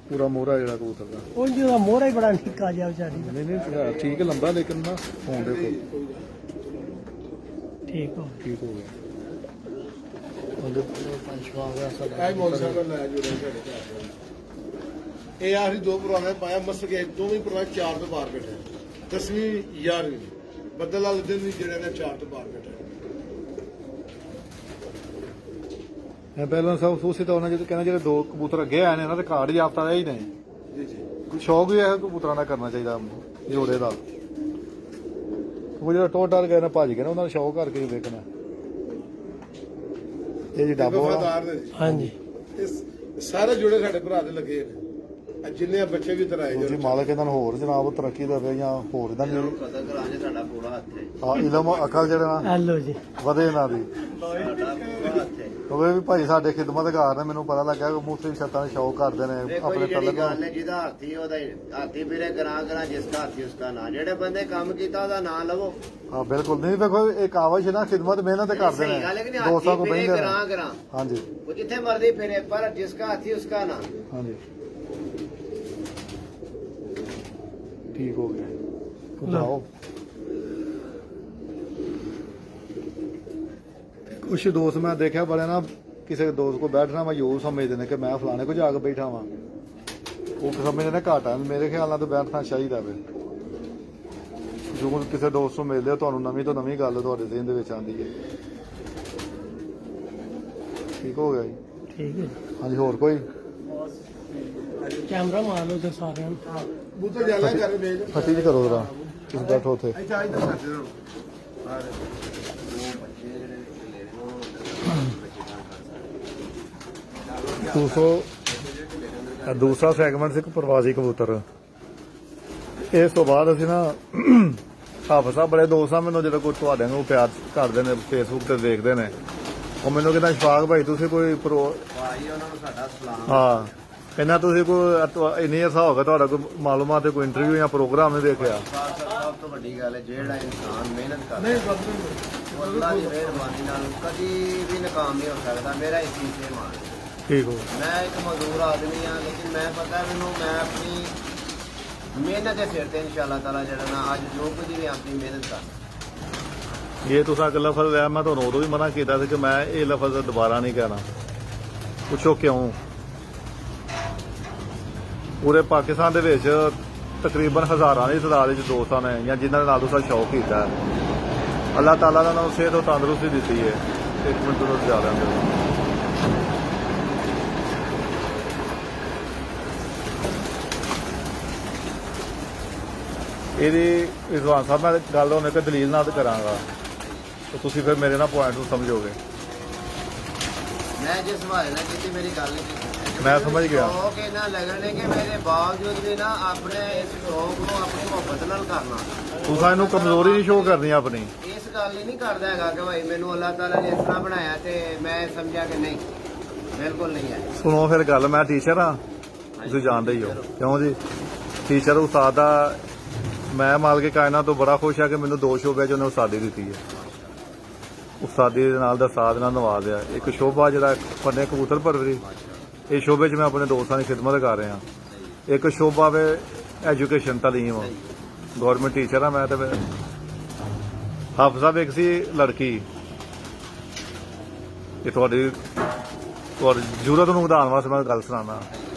ਪੂਰਾ ਮੋਹਰਾ ਜਿਹੜਾ ਕਬੂਤਰ ਦਾ ਉਹ ਜਿਹਦਾ ਮੋਹਰਾ ਹੀ ਬੜਾ ਨਿੱਕਾ ਜਿਹਾ ਵਿਚਾਰੀ ਦਾ। ਨਹੀਂ ਨਹੀਂ ਠੀਕ ਲੰਬਾ ਲੇਕਿਨ ਨਾ ਫੋਨ ਦੇ ਕੋਲ ਠੀਕ ਹੋ ਠੀਕ ਹੋ ਗਿਆ ਉਹਦੇ ਪੰਛਵਾ ਆ ਗਿਆ ਸਾਡਾ ਇਹ ਮੌਲ ਸਾਹਿਬ ਦਾ ਲੈ ਜੋੜਾ ਸਾਡੇ ਘਰ ਦਾ। ਇਹ ਆਖਰੀ 2 ਪ੍ਰੋਗਰਾਮ ਪਾਇਆ ਮਸਤ ਕੇ ਦੋਵੇਂ ਪ੍ਰੋਗਰਾਮ 4 ਤੋਂ ਬਾਹਰ ਬੈਠੇ 10ਵੀਂ 11ਵੀਂ ਬੱਦਲ ਵਾਲੇ ਦਿਨ ਵੀ ਜਿਹੜੇ ਨੇ 4 ਤੋਂ ਬਾਹਰ ਬੈਠੇ। ਮੈਂ ਪਹਿਲਾਂ ਸਭ ਸੋਚੀ ਤਾਂ ਉਹਨਾਂ ਜਿਹੜੇ ਕਹਿੰਦੇ ਜਿਹੜੇ 2 ਕਬੂਤਰ ਅੱਗੇ ਆਏ ਨੇ ਇਹਨਾਂ ਦੇ ਕਾਰਡ ਹੀ ਆਫਤਾ ਹੀ ਨੇ ਜੀ ਜੀ ਕੋਈ ਸ਼ੌਕ ਵੀ ਹੈ ਕਬੂਤਰਾਂ ਦਾ ਕਰਨਾ ਚਾਹੀਦਾ ਜੋੜੇ ਦਾ ਉਹ ਜਿਹੜਾ ਟੋਟਲ ਗਏ ਨੇ ਭੱਜ ਗਏ ਨੇ ਉਹਨਾਂ ਦਾ ਸ਼ੌਕ ਕਰਕੇ ਹੀ ਵੇਖਣਾ ਇਹ ਜੀ ਡੱਬਾ ਵਫਾਦਾਰ ਨੇ ਜੀ। ਹਾਂਜੀ ਇਹ ਸਾਰੇ ਜੋੜੇ ਸਾਡੇ ਭਰਾ ਦੇ ਲੱਗੇ ਨੇ ਆ ਜਿੰਨੇ ਬੱਚੇ ਵੀ ਇੱਧਰ ਆਏ ਜੀ ਮਾਲਕ ਇਹਨਾਂ ਨੂੰ ਹੋਰ ਜਨਾਬ ਤਰੱਕੀ ਦੇਵੇ ਜਾਂ ਹੋਰ ਇਹਨਾਂ ਨੂੰ ਕਦਰ ਕਰਾਂਗੇ ਸਾਡਾ ਪੂਰਾ ਹੱਥ ਹੈ ਆ ਇਲਮ ਅਕਲ ਜਿਹੜਾ ਨਾ ਹੈਲੋ ਜੀ। ਵਧੇ ਇਹਨਾਂ ਦੀ ਸਾਡਾ ਪੂਰਾ ਹੱਥ ਹੈ। ਉਹ ਵੀ ਭਾਈ ਸਾਡੇ ਖਿਦਮਤਗਾਰ ਨੇ ਮੈਨੂੰ ਪਤਾ ਲੱਗਾ ਕਿ ਮੁਫਤੀ ਛੱਤਾਂ ਦੇ ਸ਼ੌਕ ਕਰਦੇ ਨੇ ਦੇਖੋ ਆਪਣੇ ਜੀ ਜਿਹੜੀ ਤਲਕ ਗੱਲ ਹੈ ਜਿਹਦਾ ਹਾਥੀ ਉਹਦਾ ਹਾਥੀ ਵੀਰੇ ਕਰਾਂ ਜਿਸਦਾ ਹਾਥੀ ਉਸਦਾ ਨਾਂ ਜਿਹੜੇ ਬੰਦੇ ਕੰਮ ਕੀਤਾ ਉਹਦਾ ਨਾਂ ਲਵੋ। ਹਾਂ ਬਿਲਕੁਲ ਨਹੀਂ ਵੇਖੋ ਇਹ ਕਾਵਸ਼ ਹੈ ਨਾ ਖਿਦਮਤ ਮਿਹਨਤ ਕਰਦੇ ਸਹੀ ਗੱਲ ਹੈ ਕਿ ਨੇ ਨਹੀਂ, ਦੋਸਤਾਂ ਕੋ ਹਾਥੀ ਬਹਿੰਦੇ ਫਿਰੇ ਨੇ ਕਰਾਂ ਹਾਂਜੀ ਉਹ ਜਿੱਥੇ ਮਰਦੀ ਫਿਰੇ ਪਰ ਜਿਸका ਹਾਥੀ ਉਸका ਨਾਂ। ਹਾਂਜੀ ठीक हो गया कुछ आओ कुछ दोस्त मैं देखा बड़े ना किसी दोस्त को बैठना मैं यूं समझते हैं कि मैं फलाने को जाके बैठा वहां वो समझते हैं घाटा मेरे ख्याल नाल तो बैठना चाहिए वे जो किसी दोस्त को मिलते हो तो नवीं तो नवीं गल तुहाडे ज़हन दे विच आंदी है ठीक हो गया जी ठीक है हाँ जी होर कोई कैमरा मार लो उधर सारे ਬੂਤਰ ਜਾਲਾ ਕਰ ਵੇਚ फटी जी करो जरा तुम बैठो उत्थे ਇੱਥੇ ਇੱਧਰ ਕਰਦੇ ਰਹੋ। दूसरा सैगमेंट से प्रवासी कबूतर इस तो बाद असी ना हाफिज साहब बड़े दोस्त आ मैनू जो कुछ थोड़े प्यार करते हैं फेसबुक से देखते हैं वो मैनू कहना शफाक भाई तुम कोई प्रो ਭਾਈ ਉਹਨਾਂ ਨੂੰ ਸਾਡਾ ਸਲਾਮ। हाँ कहना तुम कोई इन्नी ऐसा होगा थोड़ा कोई मालूमात कोई इंटरव्यू या प्रोग्राम नहीं देखा ਸਭ ਤੋਂ ਵੱਡੀ ਗੱਲ ਹੈ ਜਿਹੜਾ ਇਨਸਾਨ ਮਿਹਨਤ ਕਰਦਾ ਨਹੀਂ ਹੈ ਬਦਲ ਉਹ ਅੱਲਾਹ ਦੀ ਮਿਹਰਬਾਨੀ ਨਾਲ ਕਦੀ ਵੀ ਨਾਕਾਮ ਨਹੀਂ ਹੋ ਸਕਦਾ। ਮੇਰਾ ਇਸ ਚੀਜ਼ ਤੇ ਮਾਣ ਹੈ। ठीक हो ਮੈਂ ਇੱਕ ਮਜ਼ਦੂਰ ਆਦਮੀ ਹਾਂ ਲੇਕਿਨ ਮੈਂ ਪਤਾ ਮੈਨੂੰ ਮੈਂ ਆਪਣੀ ਮਿਹਨਤ ਦੇ ਸਿਰ ਤੇ ਇਨਸ਼ਾਅੱਲਾ ਤਾਲਾ ਜਿਹੜਾ ਨਾ ਅੱਜ ਜੋ ਕੁਝ ਵੀ ਆਪਣੀ ਮਿਹਨਤ ਕਰ ये तुसा एक लफज है मैं ਤੁਹਾਨੂੰ ਉਦੋਂ ਵੀ ਮਨਾ ਕੀਤਾ ਸੀ ਕਿ ਮੈਂ ਇਹ ਲਫ਼ਜ਼ ਦੁਬਾਰਾ ਨਹੀਂ ਕਹਿਣਾ ਪੁੱਛੋ ਕਿਉਂ ਪੂਰੇ ਪਾਕਿਸਤਾਨ ਦੇ ਵਿੱਚ ਤਕਰੀਬਨ ਹਜ਼ਾਰਾਂ ਦੀ ਤਾਦਾਦ ਵਿੱਚ ਦੋਸਤਾਂ ਨੇ ਜਾਂ ਜਿਨ੍ਹਾਂ ਦੇ ਨਾਲ ਤੁਸੀਂ ਸ਼ੌਕ ਕੀਤਾ ਹੈ ਅੱਲਾਹ ਤਾਲਾ ਨੇ ਉਹਨਾਂ ਨੂੰ ਸਿਹਤ ਤੇ ਤੰਦਰੁਸਤੀ ਦਿੱਤੀ ਹੈ ਇੱਕ ਮਿੰਟ ਤੋਂ ਜ਼ਿਆਦਾ ਅੰਦਰ ਇਹਦੀ ਰਿਜ਼ਵਾਨ ਸਾਹਿਬ ਨਾਲ ਗੱਲ ਹੋਣੇ ਕਿ ਦਲੀਲ ਨਾਲ ਕਰਾਂਗਾ तो ਤੁਸੀਂ ਫਿਰ ਮੇਰੇ ਨਾਲ ਪੁਆਇੰਟ ਨੂੰ ਸਮਝੋਗੇ ਮੈਂ ਜਿਸ ਹਵਾਲੇ ਨਾਲ ਕੀਤੀ ਮੇਰੀ ਗੱਲ ਨਹੀਂ ਕੀਤੀ ਮੈਂ ਸਮਝ ਗਿਆ। ਸ਼ੌਕ ਇਹਨਾਂ ਲੱਗਣੇ ਕਿ ਮੇਰੇ ਬਾਵਜੂਦ ਵੀ ਨਾ ਆਪਣੇ ਇਸ ਸ਼ੌਕ ਨੂੰ ਆਪਣੀ ਮੁਹੱਬਤ ਨਾਲ ਕਰਨਾ ਤੁਸੀਂ ਇਹਨੂੰ ਕਮਜ਼ੋਰੀ ਨਹੀਂ ਸ਼ੋਅ ਕਰਨੀ ਆਪਣੀ ਇਸ ਗੱਲ ਹੀ ਨਹੀਂ ਕਰਦਾ ਹੈਗਾ ਕਿ ਭਾਈ ਮੈਨੂੰ ਅੱਲਾਹ ਤਾਲਾ ਨੇ ਇਸ ਤਰ੍ਹਾਂ ਬਣਾਇਆ ਤੇ ਮੈਂ ਸਮਝਿਆ ਕਿ ਨਹੀਂ ਬਿਲਕੁਲ ਨਹੀਂ ਹੈ। ਸੁਣੋ ਫਿਰ ਗੱਲ ਮੈਂ ਟੀਚਰ ਹਾਂ ਤੁਸੀਂ ਜਾਣਦੇ ਹੀ ਹੋ ਕਿਉਂ ਜੀ ਟੀਚਰ ਉਸਤਾਦ ਦਾ ਮੈਂ ਮਾਲਕੇ ਕਾਇਨਾਤ ਤੋਂ ਬੜਾ ਖੁਸ਼ ਆ ਕਿ ਮੈਨੂੰ 2 ਸ਼ੋਬਿਆਂ 'ਚ ਉਹਨੇ ਉਸਤਾਦੀ ਦਿੱਤੀ ਹੈ। ਉਸਤਾਦੀ ਦੇ ਨਾਲ ਦਾ ਸਾਧ ਨਾਲ ਨਵਾਜ਼ਿਆ। ਇੱਕ ਸ਼ੋਭਾ ਜਿਹੜਾ ਪੰਨੇ ਕਬੂਤਰ ਪਰਵਰੀ, ਇਹ ਸ਼ੋਬੇ 'ਚ ਮੈਂ ਆਪਣੇ ਦੋਸਤਾਂ ਦੀ ਖਿਦਮਤ ਕਰ ਰਿਹਾ। ਇੱਕ ਸ਼ੋਭਾ ਵੇ ਐਜੂਕੇਸ਼ਨ ਤਾਲੀਮ, ਗੌਰਮੈਂਟ ਟੀਚਰ ਆ ਮੈਂ। ਤੇ ਹਾਫਿਜ਼ ਸਾਹਿਬ ਇੱਕ ਸੀ ਲੜਕੀ, ਇਹ ਤੁਹਾਡੀ ਔਰ ਜ਼ਰੂਰਤ ਨੂੰ ਵਧਾਉਣ ਵਾਸਤੇ ਮੈਂ ਗੱਲ ਸੁਣਾਉਣਾ।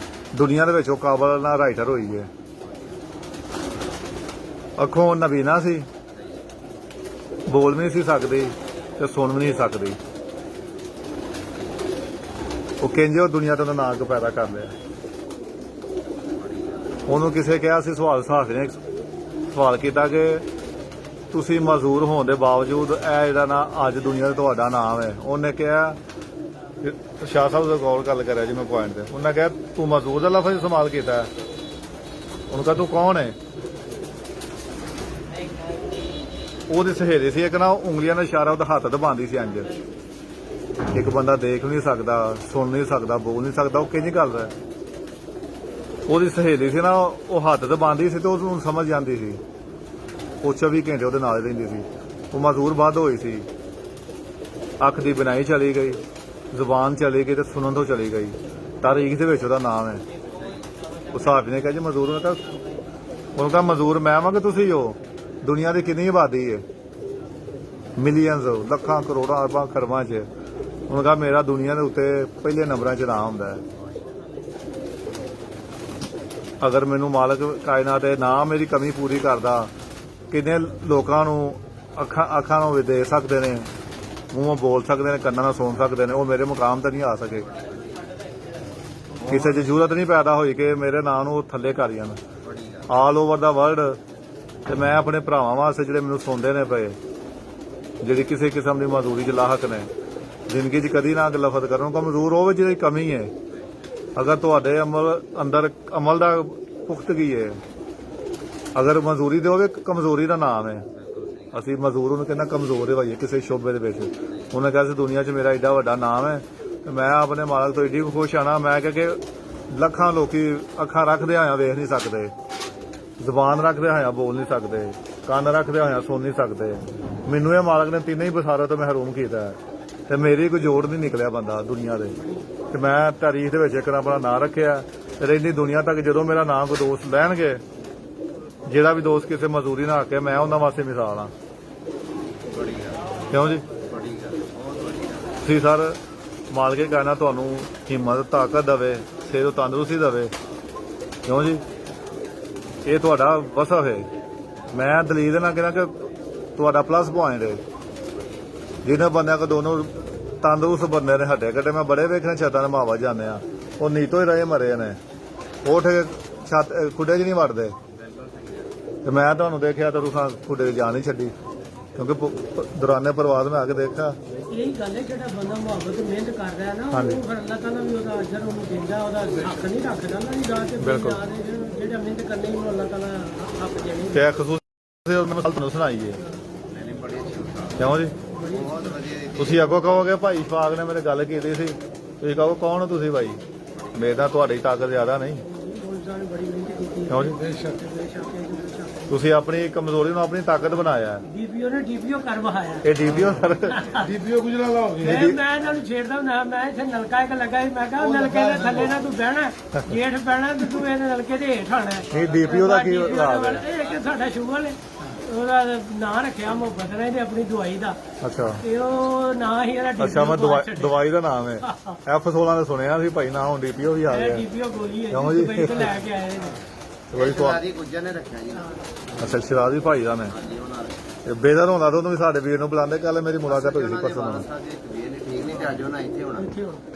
ਦੁਨੀਆ ਦੇ ਵਿੱਚ ਉਹ ਕਾਬਲ ਨਾਲ ਰਾਈਟਰ ਹੋਈ ਹੈ। ਅੱਖੋਂ ਨਬੀਨਾ ਸੀ, ਬੋਲ ਵੀ ਨਹੀਂ ਸੀ ਸਕਦੀ ਤੇ ਸੁਣ ਵੀ ਨਹੀਂ ਸਕਦੀ। ਉਹ ਕਹਿੰਦੇ ਉਹ ਦੁਨੀਆ ਤੋਂ ਉਹਦਾ ਨਾਂ ਪੈਦਾ ਕਰ ਲਿਆ। ਉਹਨੂੰ ਕਿਸੇ ਕਿਹਾ ਸੀ, ਸਾਹਫੀ ਨੇ ਸਵਾਲ ਕੀਤਾ ਕਿ ਤੁਸੀਂ ਮਜ਼ਦੂਰ ਹੋਣ ਦੇ ਬਾਵਜੂਦ ਇਹ ਜਿਹੜਾ ਨਾ ਅੱਜ ਦੁਨੀਆ ਦਾ ਤੁਹਾਡਾ ਨਾਮ ਹੈ। ਉਹਨੇ ਕਿਹਾ, ਸ਼ਾਹ ਸਾਹਿਬ ਦਾ ਗੌਰ ਗੱਲ ਕਰਿਆ ਜੀ ਮੈਂ ਪੁਆਇੰਟ ਤੇ, ਉਹਨੇ ਕਿਹਾ ਤੂੰ ਮਜ਼ਦੂਰ ਦਾ ਲਫ਼ਜ਼ ਇਸਤੇਮਾਲ ਕੀਤਾ। ਉਹਨੂੰ ਕਿਹਾ ਤੂੰ ਕੌਣ ਹੈ? ਉਹਦੀ ਸਹੇਲੀ ਸੀ ਇੱਕ ਨਾ, ਉਂਗਲੀਆਂ ਦਾ ਇਸ਼ਾਰਾ ਉਹਦਾ ਹੱਥ ਦਬਾਉਂਦੀ ਸੀ ਇੰਜ। ਇੱਕ ਬੰਦਾ ਦੇਖ ਨਹੀਂ ਸਕਦਾ, ਸੁਣ ਨਹੀਂ ਸਕਦਾ, ਬੋਲ ਨਹੀਂ ਸਕਦਾ, ਉਹ ਕਿੰਝ ਕਰਦਾ। ਉਹਦੀ ਸਹੇਲੀ ਸੀ ਨਾ, ਉਹ ਹੱਥ ਦਬਾਉਂਦੀ ਸੀ ਤੇ ਉਹਨੂੰ ਸਮਝ ਜਾਂਦੀ ਸੀ। ਉਹ 24 ਘੰਟੇ ਉਹਦੇ ਨਾਲ ਰਹਿੰਦੀ ਸੀ। ਉਹ ਮਜ਼ਦੂਰ ਵੱਧ ਹੋਈ ਸੀ। ਅੱਖ ਦੀ ਬਿਨਾਈ ਚਲੀ ਗਈ, ਜ਼ੁਬਾਨ ਚਲੀ ਗਈ ਤੇ ਸੁਣਨ ਤੋਂ ਚਲੀ ਗਈ। ਤਾਰੀਖ ਦੇ ਵਿੱਚ ਉਹਦਾ ਨਾਮ ਹੈ। ਉਹ ਸਾਹਬ ਨੇ ਕਿਹਾ ਜੀ ਮਜ਼ਦੂਰ ਨੇ ਤਾਂ, ਉਹਨੂੰ ਕਹਾ ਮਜ਼ਦੂਰ ਮੈਂ ਵਾਂ ਕਿ ਤੁਸੀਂ ਹੋ? ਦੁਨੀਆ ਦੀ ਕਿੰਨੀ ਆਬਾਦੀ ਹੈ? ਮਿਲੀਅਨਸ, ਲੱਖਾਂ ਕਰੋੜਾਂ ਅਰਬਾਂ ਖਰਬਾਂ 'ਚ। ਉਹਨੂੰ ਕਹਾ ਮੇਰਾ ਦੁਨੀਆ ਦੇ ਉੱਤੇ ਪਹਿਲੇ ਨੰਬਰਾਂ 'ਚ ਨਾਮ ਹੁੰਦਾ ਹੈ। ਅਗਰ ਮੈਨੂੰ ਮਾਲਕ ਕਾਇਨਾਤ ਦੇ ਨਾ ਮੇਰੀ ਕਮੀ ਪੂਰੀ ਕਰਦਾ, ਕਿੰਨੇ ਲੋਕਾਂ ਨੂੰ ਅੱਖਾਂ ਨੂੰ ਦੇ ਸਕਦੇ ਨੇ, ਮੂੰਹੋਂ ਬੋਲ ਸਕਦੇ ਨੇ, ਕੰਨਾਂ ਨਾਲ ਸੁਣ ਸਕਦੇ ਨੇ, ਉਹ ਮੇਰੇ ਮੁਕਾਮ ਤੇ ਨਹੀਂ ਆ ਸਕੇ। ਕਿਸੇ 'ਚ ਜ਼ਰੂਰਤ ਨਹੀਂ ਪੈਦਾ ਹੋਈ ਕਿ ਮੇਰੇ ਨਾਂ ਨੂੰ ਥੱਲੇ ਕਰ ਜਾਣ। ਆਲ ਓਵਰ ਦਾ ਵਰਲਡ। ਤੇ ਮੈਂ ਆਪਣੇ ਭਰਾਵਾਂ ਵਾਸਤੇ ਜਿਹੜੇ ਮੈਨੂੰ ਸੁਣਦੇ ਨੇ ਪਏ, ਜਿਹੜੀ ਕਿਸੇ ਕਿਸਮ ਦੀ ਮਜ਼ਦੂਰੀ 'ਚ ਲਾਹਕ ਨੇ, ਜ਼ਿੰਦਗੀ 'ਚ ਕਦੀ ਨਾ ਲਫ਼ਜ਼ ਕਰਨ ਨੂੰ ਕਮਜ਼ੋਰ ਹੋਵੇ ਜਿਹਦੀ ਕਮੀ ਹੈ। ਅਗਰ ਤੁਹਾਡੇ ਅੰਦਰ ਅਮਲ ਦਾ ਪੁਖਤਗੀ ਹੈ, ਅਗਰ ਮਜ਼ਦੂਰੀ ਦੇ ਹੋਵੇ, ਕਮਜ਼ੋਰੀ ਦਾ ਨਾਮ ਹੈ। ਅਸੀਂ ਮਜ਼ਦੂਰ ਨੂੰ ਕਹਿੰਦਾ ਕਮਜ਼ੋਰ ਹੋਈਏ ਕਿਸੇ ਸ਼ੋਬੇ ਦੇ ਵਿੱਚ। ਉਹਨੇ ਕਿਹਾ ਸੀ ਦੁਨੀਆ 'ਚ ਮੇਰਾ ਏਡਾ ਵੱਡਾ ਨਾਮ ਹੈ ਤੇ ਮੈਂ ਆਪਣੇ ਮਾਲਕ ਤੋਂ ਏਡੀ ਖੁਸ਼ ਆਣਾ। ਮੈਂ ਕਿਹਾ ਕਿ ਲੱਖਾਂ ਲੋਕੀ ਅੱਖਾਂ ਰੱਖਦੇ ਹੋਇਆ ਵੇਖ ਨਹੀਂ ਸਕਦੇ, ਜ਼ੁਬਾਨ ਰੱਖਦੇ ਹੋਇਆ ਬੋਲ ਨਹੀਂ ਸਕਦੇ, ਕੰਨ ਰੱਖਦੇ ਹੋਇਆ ਸੁਣ ਨਹੀਂ ਸਕਦੇ। ਮੈਨੂੰ ਇਹ ਮਾਲਕ ਨੇ ਤਿੰਨੇ ਹੀ ਬਸਾਰਾਂ ਤੋਂ ਮਹਿਰੂਮ ਕੀਤਾ ਹੈ ਤੇ ਮੇਰੀ ਕੋਈ ਜੋੜ ਨਹੀਂ ਨਿਕਲਿਆ ਬੰਦਾ ਦੁਨੀਆ ਦੇ। ਤੇ ਮੈਂ ਤਾਰੀਖ ਦੇ ਵਿੱਚ ਇੱਕ ਆਪਣਾ ਨਾਂ ਰੱਖਿਆ ਤੇ ਰਹਿੰਦੀ ਦੁਨੀਆ ਤੱਕ। ਜਦੋਂ ਮੇਰਾ ਨਾਂ ਕੋਈ ਦੋਸਤ ਲੈਣਗੇ, ਜਿਹੜਾ ਵੀ ਦੋਸਤ ਕਿਸੇ ਮਜ਼ਦੂਰੀ ਨਾਲ ਆਕੇ, ਮੈਂ ਉਹਨਾਂ ਵਾਸਤੇ ਮਿਸਾਲ ਹਾਂ। ਕਿਉਂ ਜੀ? ਤੁਸੀਂ ਸਰ ਮਾਲਕੇ ਕਹਿਣਾ ਤੁਹਾਨੂੰ ਹਿੰਮਤ ਤਾਕਤ ਦੇਵੇ, ਸਿਰ ਤੰਦਰੁਸਤੀ ਦੇਵੇ। ਕਿਉਂ ਜੀ? ਇਹ ਤੁਹਾਡਾ ਵਸਫ ਹੈ। ਮੈਂ ਦਲੀਲ ਨਾਲ ਕਹਿੰਦਾ ਕਿ ਤੁਹਾਡਾ ਪਲੱਸ ਪੁਆਇੰਟ ਹੈ। ਜਿਹਨਾਂ ਬੰਦਿਆਂ ਕੋ ਦੋਨੋਂ ਤੰਦਰੁਸਤ ਬੰਦੇ ਨੇ, ਹੱਡੇ ਕੱਟੇ ਮੈਂ ਬੜੇ ਵੇਖਣੇ ਛੱਤਾਂ ਦੇ ਮਾਵਾ ਜਾਂਦੇ ਆ, ਉਹ ਨੀਤੋਂ ਹੀ ਰਹੇ ਮਰੇ ਨੇ, ਉਹ ਛੱਤ ਖੁੱਡੇ 'ਚ ਨਹੀਂ ਵੜਦੇ। ਤੇ ਮੈਂ ਤੁਹਾਨੂੰ ਦੇਖਿਆ ਤਾਂ ਤੁਸੀਂ ਖੁੱਡੇ 'ਚ ਜਾਣ ਨਹੀਂ ਛੱਡੀ, ਕਿਉਂਕਿ ਦੌਰਾਨੇ ਪਰਵਾਜ਼ ਮੈਂ ਆ ਕੇ ਦੇਖਿਆ। ਇਹੀ ਗੱਲ ਹੈ, ਜਿਹੜਾ ਬੰਦਾ ਮੁਹੱਬਤ ਮਿਹਨਤ ਕਰਦਾ ਹੈ ਨਾ, ਉਹ ਫਿਰ ਅੱਲਾਹ ਤਾਲਾ ਵੀ ਉਹਦਾ ਅਜਰ ਉਹਨੂੰ ਦਿੰਦਾ, ਉਹਦਾ ਹੱਕ ਨਹੀਂ ਰੱਖਦਾ ਨਾ ਜੀ। ਦਾ ਤੇ ਜਿਹੜਾ ਮਿਹਨਤ ਕਰਨੀ ਉਹਨੂੰ ਅੱਲਾਹ ਤਾਲਾ ਹੱਕ ਦੇਣੀ। ਤੇ ਖਸੂਸ ਮੈਂ ਤੁਹਾਨੂੰ ਸੁਣਾਈਏ। ਕਿਉਂ ਜੀ? ਬਹੁਤ ਵਧੀਆ। ਤੁਸੀਂ ਅੱਗੋਂ ਕਹੋਗੇ ਭਾਈ ਸ਼ਫਾਕ ਨੇ ਮੇਰੇ ਗੱਲ ਕੀਤੀ ਸੀ, ਤੁਸੀਂ ਕਹੋ ਕੌਣ ਹੋ ਤੁਸੀਂ ਭਾਈ? ਮੇਰੇ ਤਾਂ ਤੁਹਾਡੀ ਤਾਕਤ ਜ਼ਿਆਦਾ ਨਹੀਂ। ਬੜੀ ਮਿਹਨਤ ਕੀਤੀ। ਕਿਉਂ ਜੀ? ਤੁਸੀਂ ਆਪਣੀ ਕਮਜ਼ੋਰੀ ਨੂੰ ਆਪਣੀ ਤਾਕਤ ਬਣਾਇਆ। ਡੀਪੀਓ ਨੇ ਡੀਪੀਓ ਕਰ ਵਹਾਇਆ। ਇਹ ਡੀਪੀਓ ਸਰ, ਡੀਪੀਓ ਗੁਜਰਾਲਾ ਹੋ ਗਿਆ। ਮੈਂ ਇਹਨਾਂ ਨੂੰ ਛੇੜਦਾ ਨਾ, ਮੈਂ ਇੱਥੇ ਨਲਕਾ ਇੱਕ ਲੱਗਾ ਸੀ, ਮੈਂ ਕਿਹਾ ਨਲਕੇ ਦੇ ਥੱਲੇ ਨਾ ਤੂੰ ਬਹਿਣਾ, ਜੇਠ ਪੈਣਾ ਤੇ ਤੂੰ ਇਹਦੇ ਨਲਕੇ ਦੇ ਹੇਠ ਆਣਾ। ਨਹੀਂ ਡੀਪੀਓ ਦਾ ਕੀ ਲਾਭ ਹੈ? ਇਹ ਕਿ ਸਾਡਾ ਸ਼ੁਗਲ ਹੈ, ਉਹਦਾ ਨਾਂ ਰੱਖਿਆ ਮੁਹੱਬਤ ਨੇ, ਇਹਦੇ ਆਪਣੀ ਦਵਾਈ ਦਾ। ਅੱਛਾ ਤੇ ਉਹ ਨਾਂ ਹੀ ਇਹਦਾ ਅੱਛਾ, ਮੈਂ ਡੀਪੀਓ। ਦਵਾਈ ਦਾ ਨਾਮ ਹੈ F16 ਦਾ ਸੁਣਿਆ ਸੀ ਭਾਈ, ਨਾ ਹੁਣ ਡੀਪੀਓ ਵੀ ਆ ਗਿਆ। ਡੀਪੀਓ ਗੋਲੀ ਹੈ ਕਿਉਂ ਜੀ? ਦੁਬਈ ਤੋਂ ਲੈ ਕੇ ਆਏ ਨੇ। ਦਵਾਈ ਤੋਂ ਸ਼ਰਾਦੀ ਗੁੱਜਰ ਨੇ ਰੱਖਿਆ ਜੀ। ਅੱਛਾ, ਸ਼ਰਾਜ਼ੀ ਭਾਈ ਦਾ ਨੇ। ਹਾਂਜੀ, ਉਹਨਾਂ ਨੇ। ਇਹ ਬੇਦਰ ਹੁੰਦਾ ਤਾਂ ਉਹਨੂੰ ਵੀ ਸਾਡੇ ਵੀਰ ਨੂੰ ਬੁਲਾਉਂਦੇ। ਕੱਲ ਮੇਰੀ ਮੁਲਾਕਾਤ ਹੋਈ ਸੀ ਪਰਸੋਂ ਨਾਲ। ਸਾਹਿਬ ਦੀ ਤਬੀਅਤ ਠੀਕ ਨਹੀਂ ਤੇ ਅੱਜ ਉਹਨਾਂ ਇੱਥੇ ਹੋਣਾ।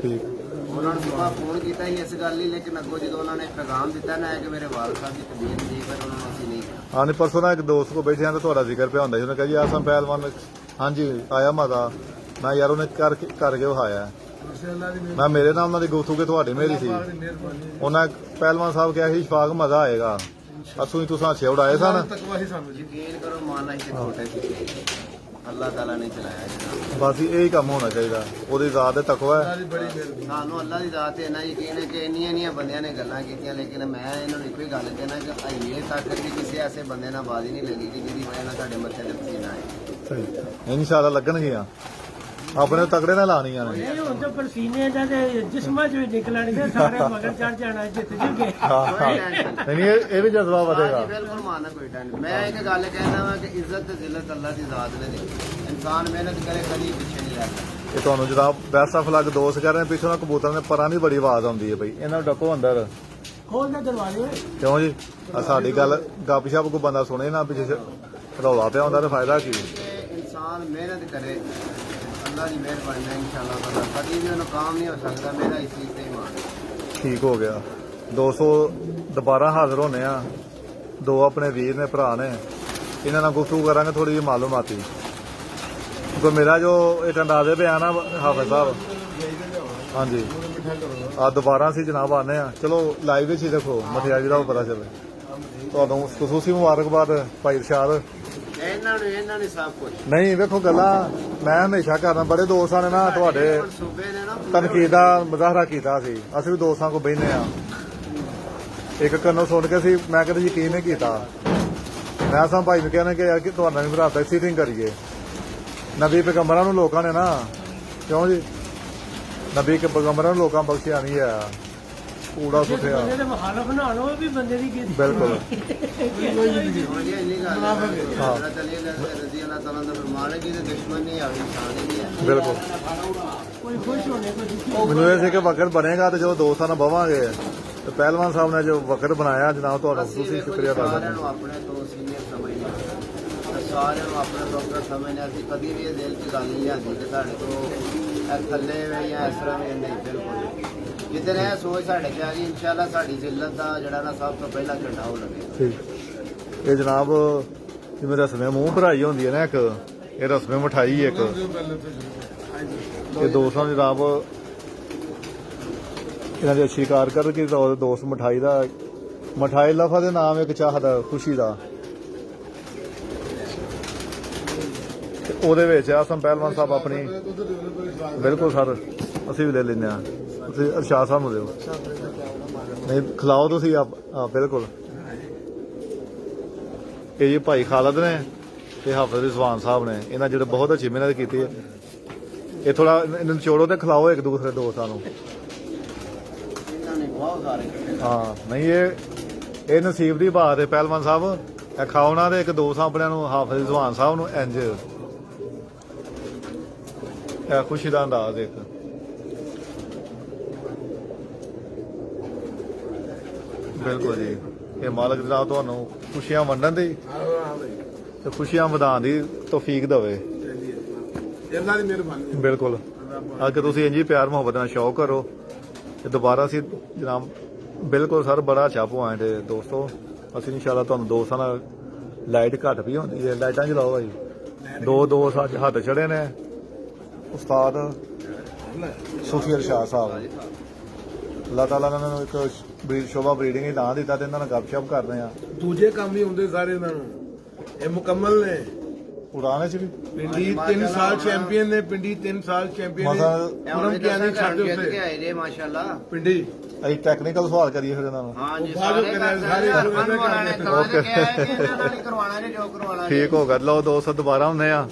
ਠੀਕ। ਉਹਨਾਂ ਨੂੰ ਸੁਬਾਹ ਫੋਨ ਕੀਤਾ ਸੀ ਇਸ ਗੱਲ ਲਈ, ਲੇਕਿਨ ਅੱਗੋਂ ਜਦੋਂ ਉਹਨਾਂ ਨੇ ਪੈਗਾਮ ਦਿੱਤਾ ਨਾ ਕਿ ਮੇਰੇ ਵਾਲਦ ਸਾਹਿਬ ਦੀ ਤਬੀਅਤ ਠੀਕ ਹੈ, ਉਹਨਾਂ ਨੂੰ ਅਸੀਂ ਨਹੀਂ ਕਿਹਾ। ਹਾਂ, ਨਹੀਂ ਪਰਸੋਂ ਨਾ ਇੱਕ ਦੋਸਤ ਕੋ ਬੈਠਿਆ ਤਾਂ ਤੁਹਾਡਾ ਜ਼ਿਕਰ ਪਿਆ ਹੁੰਦਾ ਸੀ। ਉਹਨੇ ਕਿਹਾ ਜੀ ਆਸਮ ਪਹਿਲਵਾਨ, ਹਾਂਜੀ ਆਇਆ ਮਾਤਾ। ਮੈਂ ਯਾਰ ਉਹਨੇ ਕਰਕੇ ਵਿਖਾਇਆ। ਮੈਂ ਮੇਰੇ ਨਾਲ ਉਹਨਾਂ ਦੀ ਗੁਫ਼ਤਗੂ ਤੁਹਾਡੀ ਮੇਰੀ ਸੀ। ਉਹਨਾਂ ਪਹਿਲਵਾਨ ਸਾਹਿਬ ਕਿਹਾ ਸੀ ਸ਼ਫਾਕ ਮਜ਼ਾ ਆਏਗਾ। ਅਸੀਂ ਤੁਸੀਂ ਛੇ ਉਡਾਏ ਸਨ। ਤਕਵਾ ਹੀ ਸਾਨੂੰ ਜੀ। ਯਕੀਨ ਕਰੋ, ਮਾਨਾ ਹੀ ਛੋਟੇ ਸੀ, ਅੱਲਾਹ ਤਾਲਾ ਨੇ ਚਲਾਇਆ ਜੀ। ਬਸ ਇਹੀ ਕੰਮ ਹੋਣਾ ਚਾਹੀਦਾ, ਉਹਦੀ ਜ਼ਾਤ ਦੇ ਤਕਵਾ ਹੈ। ਸਾਨੂੰ ਅੱਲਾ ਦੀ ਜ਼ਾਤ ਤੇ ਇੰਨਾ ਯਕੀਨ ਹੈ ਕਿ ਇੰਨੀਆਂ ਬੰਦਿਆਂ ਨੇ ਗੱਲਾਂ ਕੀਤੀਆਂ, ਲੇਕਿਨ ਮੈਂ ਇਹਨਾਂ ਨੂੰ ਇੱਕੋ ਹੀ ਗੱਲ ਕਹਿਣਾ ਕਿ ਅਜੇ ਤੱਕ ਵੀ ਕਿਸੇ ਐਸੇ ਬੰਦੇ ਨਾਲ ਬਾਜ਼ ਹੀ ਨਹੀਂ ਲੱਗੀ ਕਿ ਜਿਹਦੀ ਵਜ੍ਹਾ ਨਾਲ ਸਾਡੇ ਮੱਥੇ ਤੇ ਪਸੀਨਾ ਆਏ। ਇਨਸ਼ਾਅੱਲਾ ਲੱਗਣਗੀਆਂ, ਆਪਣੇ ਤਕੜੇ ਨਾਲ ਲਾਣੀਆਂ ਨੇ। ਇਹ ਹੁਣ ਤਾਂ ਪਰਸੀਨੇ ਦਾ ਤੇ ਜਿਸਮਾਂ ਚ ਵੀ ਨਿਕਲਣਗੇ, ਸਾਰੇ ਮਗਰ ਚੜ ਜਾਣਾ ਜਿੱਤ ਜੂਗੇ। ਨਹੀਂ ਇਹ ਵੀ ਜਜ਼ਬਾ ਵਧੇਗਾ। ਹਾਂਜੀ, ਬਿਲਕੁਲ ਮਾਨਾ ਕੋਈ ਟੈਨਸ਼ਨ। ਮੈਂ ਇੱਕ ਗੱਲ ਕਹਿਣਾ ਵਾ ਕਿ ਇੱਜ਼ਤ ਤੇ ਜ਼ਿਲਤ ਅੱਲਾ ਦੀ ਜ਼ਾਤ ਨੇ ਦਿੱਤੀ। ਇਨਸਾਨ ਮਿਹਨਤ ਕਰੇ ਕਦੀ ਪਿੱਛੇ ਨਹੀਂ ਰਹਿੰਦਾ। ਇਹ ਤੁਹਾਨੂੰ ਜਨਾਬ ਬੈਸਟ ਆਫ ਲੱਕ ਦੋਸਤ ਕਰ ਰਹੇ ਪਿੱਛੋਂ ਨਾ ਕਬੂਤਰਾਂ ਦੇ ਪਰਾਂ ਦੀ ਬੜੀ ਆਵਾਜ਼ ਆਉਂਦੀ ਹੈ ਬਈ, ਇਹਨਾਂ ਨੂੰ ਡੱਕੋ ਅੰਦਰ। ਖੋਲ ਦੇ ਦਰਵਾਜ਼ੇ। ਕਿਉਂ ਜੀ ਆਹ ਸਾਡੀ ਗੱਲ ਗੱਪ ਸ਼ਪ ਕੋਈ ਬੰਦਾ ਸੁਣੇ ਨਾ, ਪਿੱਛੇ ਰੌਲਾ ਪਿਆ ਹੁੰਦਾ ਤਾਂ ਫਾਇਦਾ ਕੀ। ਕਿ ਇਨਸਾਨ ਮਿਹਨਤ ਕਰੇ, ਅੱਲਾ ਦੀ ਮਿਹਰਬਾਨੀ ਨਾਲ ਇਨਸ਼ਾਅੱਲਾ ਤਾਲਾ ਕਦੀ ਵੀ ਉਹਨੂੰ ਕਾਮ ਨਹੀਂ ਹੋ ਸਕਦਾ। ਮੇਰਾ ਇਸ ਚੀਜ਼ ਤੇ ਇਮਾਨ ਹੈ। ਠੀਕ ਹੋ ਗਿਆ। 200 ਦੁਬਾਰਾ ਹਾਜ਼ਰ ਹੋਣੇ ਆ, ਦੋ ਆਪਣੇ ਵੀਰ ਨੇ ਭਰਾ ਨੇ, ਇਹਨਾਂ ਨਾਲ ਗੁਫ਼ਤਗੂ ਕਰਾਂਗੇ ਥੋੜੀ ਜਿਹੀ ਮਾਲੂਮਾਤੀ। ਕੋਈ ਮੇਰਾ ਜੋ ਇੱਕ ਅੰਦਾਜ਼ੇ ਪਿਆ ਨਾ ਹਾਫਿਜ਼ ਸਾਹਿਬ, ਹਾਂਜੀ ਆ ਦੁਬਾਰਾ ਅਸੀਂ ਜਨਾਬ ਆਨੇ ਆ। ਚਲੋ ਲਾਈਵ ਵਿੱਚ ਹੀ ਦੇਖੋ ਮਠਿਆਈ ਦਾ ਪਤਾ ਚੱਲੇ। ਤੁਹਾਨੂੰ ਖੁਸ਼ੂਸੀ ਮੁਬਾਰਕਬਾਦ ਭਾਈ ਇਰਸ਼ਾਦ। ਇਹਨਾਂ ਨੇ ਸਭ ਕੁਝ ਨਹੀਂ ਵੇਖੋ ਗੱਲਾਂ ਮੈਂ ਹਮੇਸ਼ਾ ਕਰਨਾ, ਬੜੇ ਦੋਸਤਾਂ ਨੇ ਨਾ ਤੁਹਾਡੇ ਸੂਬੇ ਨੇ ਨਾ ਤਨਕੀਦ ਦਾ ਮੁਜ਼ਾਹਰਾ ਕੀਤਾ ਸੀ, ਅਸੀਂ ਵੀ ਦੋਸਤਾਂ ਕੋਲ ਬਹਿਨੇ ਆ। ਇੱਕ ਕੰਨੋਂ ਸੁਣ ਕੇ ਸੀ, ਮੈਂ ਕਦੇ ਯਕੀਨ ਨਹੀਂ ਕੀਤਾ। ਮੈਂ ਸਾਂ ਭਾਈ ਨੂੰ ਕਹਿੰਦਾ ਕਿ ਯਾਰ ਕਿ ਤੁਹਾਡਾ ਵੀ ਰਾਤ ਤੱਕ ਸੀਟਿੰਗ ਕਰੀਏ। ਨਬੀ ਪੈਗੰਬਰਾਂ ਨੂੰ ਲੋਕਾਂ ਨੇ ਨਾ, ਕਿਉਂ ਜੀ, ਨਬੀ ਕੇ ਪੈਗੰਬਰਾਂ ਨੂੰ ਲੋਕਾਂ ਬਖਸ਼ਿਆ ਨਹੀਂ ਹੈ, ਕੂੜਾ ਸੁੱਟਿਆ। ਬੰਦੇ ਦੇ ਮੁਖਾਲਫ ਨਾ ਹੋਣ, ਉਹ ਵੀ ਬੰਦੇ ਦੀ ਕੀਤੀ। ਬਿਲਕੁਲ ਦੁਸ਼ਮਣ ਨਹੀਂ ਆਵੇ, ਇਨਸਾਨ ਹੀ ਹੈ। ਬਿਲਕੁਲ ਕੋਈ ਖੁਸ਼ ਹੋਣੇ, ਕੋਈ ਦੁਖੀ। ਮੈਨੂੰ ਇਹ ਸੀ ਕਿ ਵਕਤ ਬਣੇਗਾ ਤੇ ਜਦੋਂ ਦੋਸਤਾਂ ਨਾਲ ਬਵਾਂਗੇ ਤੇ ਪਹਿਲਵਾਨ ਸਾਹਿਬ ਨੇ ਜੋ ਵਕਤ ਬਣਾਇਆ ਜਨਾਬ ਤੁਹਾਡਾ ਅਸੀਂ ਤੁਸੀਂ ਦੇਖੋ ਸ਼ੁਕਰੀਆ ਜੀ, ਅਦਾ ਸਾਰਿਆਂ ਕਰਦਾ। ਨੂੰ ਆਪਣੇ ਤੋਂ ਸੀਨੀਅਰ ਸਮਝਦੇ ਹਾਂ, ਸਾਰਿਆਂ ਨੂੰ ਆਪਣਾ ਡਾਕਟਰ ਸਮਝਦੇ। ਅਸੀਂ ਕਦੀ ਵੀ ਇਹ ਦਿਲ 'ਚ ਗੱਲ ਨਹੀਂ ਲਿਆਂਦੀ ਕਿ ਸਾਡੇ ਤੋਂ ਇਹ ਥੱਲੇ ਵੇ ਜਾਂ ਇਸ ਤਰ੍ਹਾਂ ਵੀ ਨਹੀਂ। ਬਿਲਕੁਲ ਜਿੱਦਣ ਇਹ ਸੋਚ ਸਾਡੇ 'ਚ ਆ ਗਈ, ਇਨਸ਼ਾਅੱਲਾ ਸਾਡੀ ਜ਼ਿਲਤ ਦਾ ਜਿਹੜਾ ਨਾ ਸਭ ਤੋਂ ਪਹਿਲਾਂ ਝੰਡਾ ਉਹ ਲੱਗੇਗਾ। ਠੀਕ। ਇਹ ਜਨਾਬ ਜਿਵੇਂ ਰਸਮੇ ਮੂੰਹ ਭਰਾਈ ਹੁੰਦੀ ਹੈ ਨਾ, ਇੱਕ ਇਹ ਰਸਮੇ ਮਠਾਈ ਇੱਕ, ਇਹ ਦੋਸਤਾਂ ਦੀ ਜਨਾਬ ਇਹਨਾਂ ਦੀ ਅੱਛੀ ਕਾਰ ਕਰ ਕਿ ਦੋਸਤ ਮਠਾਈ ਦਾ, ਮਠਾਈ ਲਫ਼ਜ਼ ਦੇ ਨਾਮ ਇੱਕ ਚਾਹਦਾ ਖੁਸ਼ੀ ਦਾ, ਤੇ ਉਹਦੇ ਵਿੱਚ ਆਸਮ ਪਹਿਲਵਾਨ ਸਾਹਿਬ ਆਪਣੀ। ਬਿਲਕੁਲ ਸਰ ਅਸੀਂ ਵੀ ਲੈ ਲੈਂਦੇ ਆ, ਤੁਸੀਂ ਅਰਸ਼ਾਦ ਸਾਹਿਬ ਨੂੰ ਦਿਓ। ਨਹੀਂ ਖਿਲਾਓ ਤੁਸੀਂ ਆਪ ਬਿਲਕੁਲ। ਇਹ ਜੀ ਭਾਈ ਖਾਲਦ ਨੇ ਤੇ ਹਾਫਿਜ਼ ਰਿਜ਼ਵਾਨ ਸਾਹਿਬ ਨੇ, ਇਹਨਾਂ ਜਿਹੜੇ ਬਹੁਤ ਅੱਛੀ ਮਿਹਨਤ ਕੀਤੀ ਹੈ। ਇਹ ਥੋੜਾ ਇਹਨਾਂ ਨੂੰ ਚੋੜੋ ਤੇ ਖਿਲਾਓ ਇੱਕ ਦੂਸਰੇ ਦੋਸਤਾਂ ਨੂੰ। ਇਹਨਾਂ ਨੇ ਬਹੁਤ ਸਾਰੇ ਹਾਂ ਨਹੀਂ ਇਹ ਨਸੀਬ ਦੀ ਬਾਤ ਹੈ ਪਹਿਲਵਾਨ ਸਾਹਿਬ, ਇਹ ਖਾਉਣਾ ਦੇ ਇੱਕ ਦੋਸਤ ਆਪਣਿਆਂ ਨੂੰ ਹਾਫਿਜ਼ ਰਿਜ਼ਵਾਨ ਸਾਹਿਬ ਨੂੰ ਇੰਜ ਇਹ ਖੁਸ਼ੀ ਦਾ ਅੰਦਾਜ਼ ਇੱਕ। ਬਿਲਕੁਲ ਜੀ, ਇਹ ਮਾਲਕ ਜਨਾਬ ਤੁਹਾਨੂੰ ਖੁਸ਼ੀਆਂ ਵੰਡਣ ਦੀ ਤੇ ਖੁਸ਼ੀਆਂ ਵਧਾਉਣ ਦੀ ਤੌਫੀਕ ਦੇਵੇ। ਅੱਲਾ ਦੀ ਮਿਹਰਬਾਨੀ। ਬਿਲਕੁਲ ਅੱਗੇ ਤੁਸੀਂ ਇੰਝ ਹੀ ਪਿਆਰ ਮੁਹੱਬਤ ਨਾਲ ਸ਼ੌਕ ਕਰੋ ਤੇ ਦੁਬਾਰਾ ਅਸੀਂ ਜਨਾਬ ਬਿਲਕੁਲ ਸਰ ਬੜਾ ਅੱਛਾ ਪੁਆਇੰਟ ਹੈ ਦੋਸਤੋ। ਅਸੀਂ ਇਨਸ਼ਾਅੱਲਾ ਤੁਹਾਨੂੰ ਦੋਸਤਾਂ ਨਾਲ ਲਾਈਟ ਘੱਟ ਵੀ ਹੁੰਦੀ ਹੈ, ਲਾਈਟਾਂ ਜਲਾਓ ਭਾਈ। ਦੋ ਸਾਡੇ ਹੱਥ ਚੜੇ ਨੇ ਉਸਤਾਦ ਸੂਫੀ ਇਰਸ਼ਾਦ ਸਾਹਿਬ, ਅੱਲਾਹ ਤਾਲਾ ਨੇ ਇਹਨਾਂ ਨੂੰ ਇੱਕ ਸ਼ੋਭਾ ਬਰੀਡਿੰਗ ਹੀ ਨਾਂ ਦਿੱਤਾ ਤੇ ਇਹਨਾਂ ਨਾਲ ਗੱਪਸ਼ਪ ਕਰਦੇ ਆ। ਦੂਜੇ ਕੰਮ ਵੀ ਹੁੰਦੇ ਸਾਰੇ ਇਹਨਾਂ ਨੂੰ, ਇਹ ਮੁਕੰਮਲ ਨੇ। ਉਡਾਣੇ ਚ ਵੀ ਪਿੰਡੀ 3 ਸਾਲ ਚੈਂਪੀਅਨ ਨੇ, ਪਿੰਡੀ 3 ਸਾਲ ਚੈਂਪੀਅਨ ਨੇ। ਮਸਾ ਪੂਰਮ ਕੀ ਆਨੀ ਛੱਡ ਜਿੱਤ ਕੇ ਉੱਤੇ ਆਏ ਜੇ ਮਾਸ਼ਾਅੱਲਾ। ਪਿੰਡੀ ਅਸੀਂ ਟੈਕਨੀਕਲ ਸਵਾਲ ਕਰੀਏ ਫਿਰ ਇਹਨਾਂ ਨੂੰ। ਹਾਂ ਜੀ, ਬਾਅਦ ਵਿੱਚ ਸਾਰੇ ਹਰਮਨ ਵਾਲਾ ਨੇ ਤਾਂ ਓਕੇ। ਕਿਹਾ ਕਿ ਇਹਨਾਂ ਨਾਲ ਹੀ ਕਰਵਾਉਣਾ ਜੇ ਜੋ ਕਰਵਾਉਣਾ ਜੇ। ਠੀਕ ਹੋ ਗਿਆ। ਲਓ ਦੋਸਤੋ ਦੁਬਾਰਾ ਹੁੰਦੇ ਆ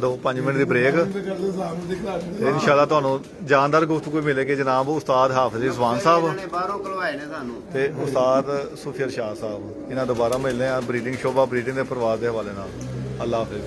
2-5 ਮਿੰਟ ਦੀ ਬ੍ਰੇਕ। ਇਨਸ਼ਾਅੱਲਾ ਤੁਹਾਨੂੰ ਜਾਨਦਾਰ ਗੁਫ਼ਤਗੂ ਮਿਲੇਗੀ ਜਨਾਬ ਉਸਤਾਦ ਹਾਫਿਜ਼ ਰਿਜ਼ਵਾਨ ਸਾਹਿਬ ਇਹਨਾਂ ਨੇ ਬਾਹਰੋਂ ਕਲਵਾਏ ਨੇ ਸਾਨੂੰ। ਤੇ ਉਸਤਾਦ ਸੂਫੀ ਇਰਸ਼ਾਦ ਸਾਹਿਬ। ਇਹਨਾਂ ਦੁਬਾਰਾ ਮਿਲਦੇ ਆ ਬਰੀਡਿੰਗ ਸ਼ੋਭਾ ਬਰੀਡਿੰਗ ਦੇ ਪਰਿਵਾਰ ਦੇ ਹਵਾਲੇ ਨਾਲ। ਅੱਲਾਹ ਹਾਫਿਜ਼।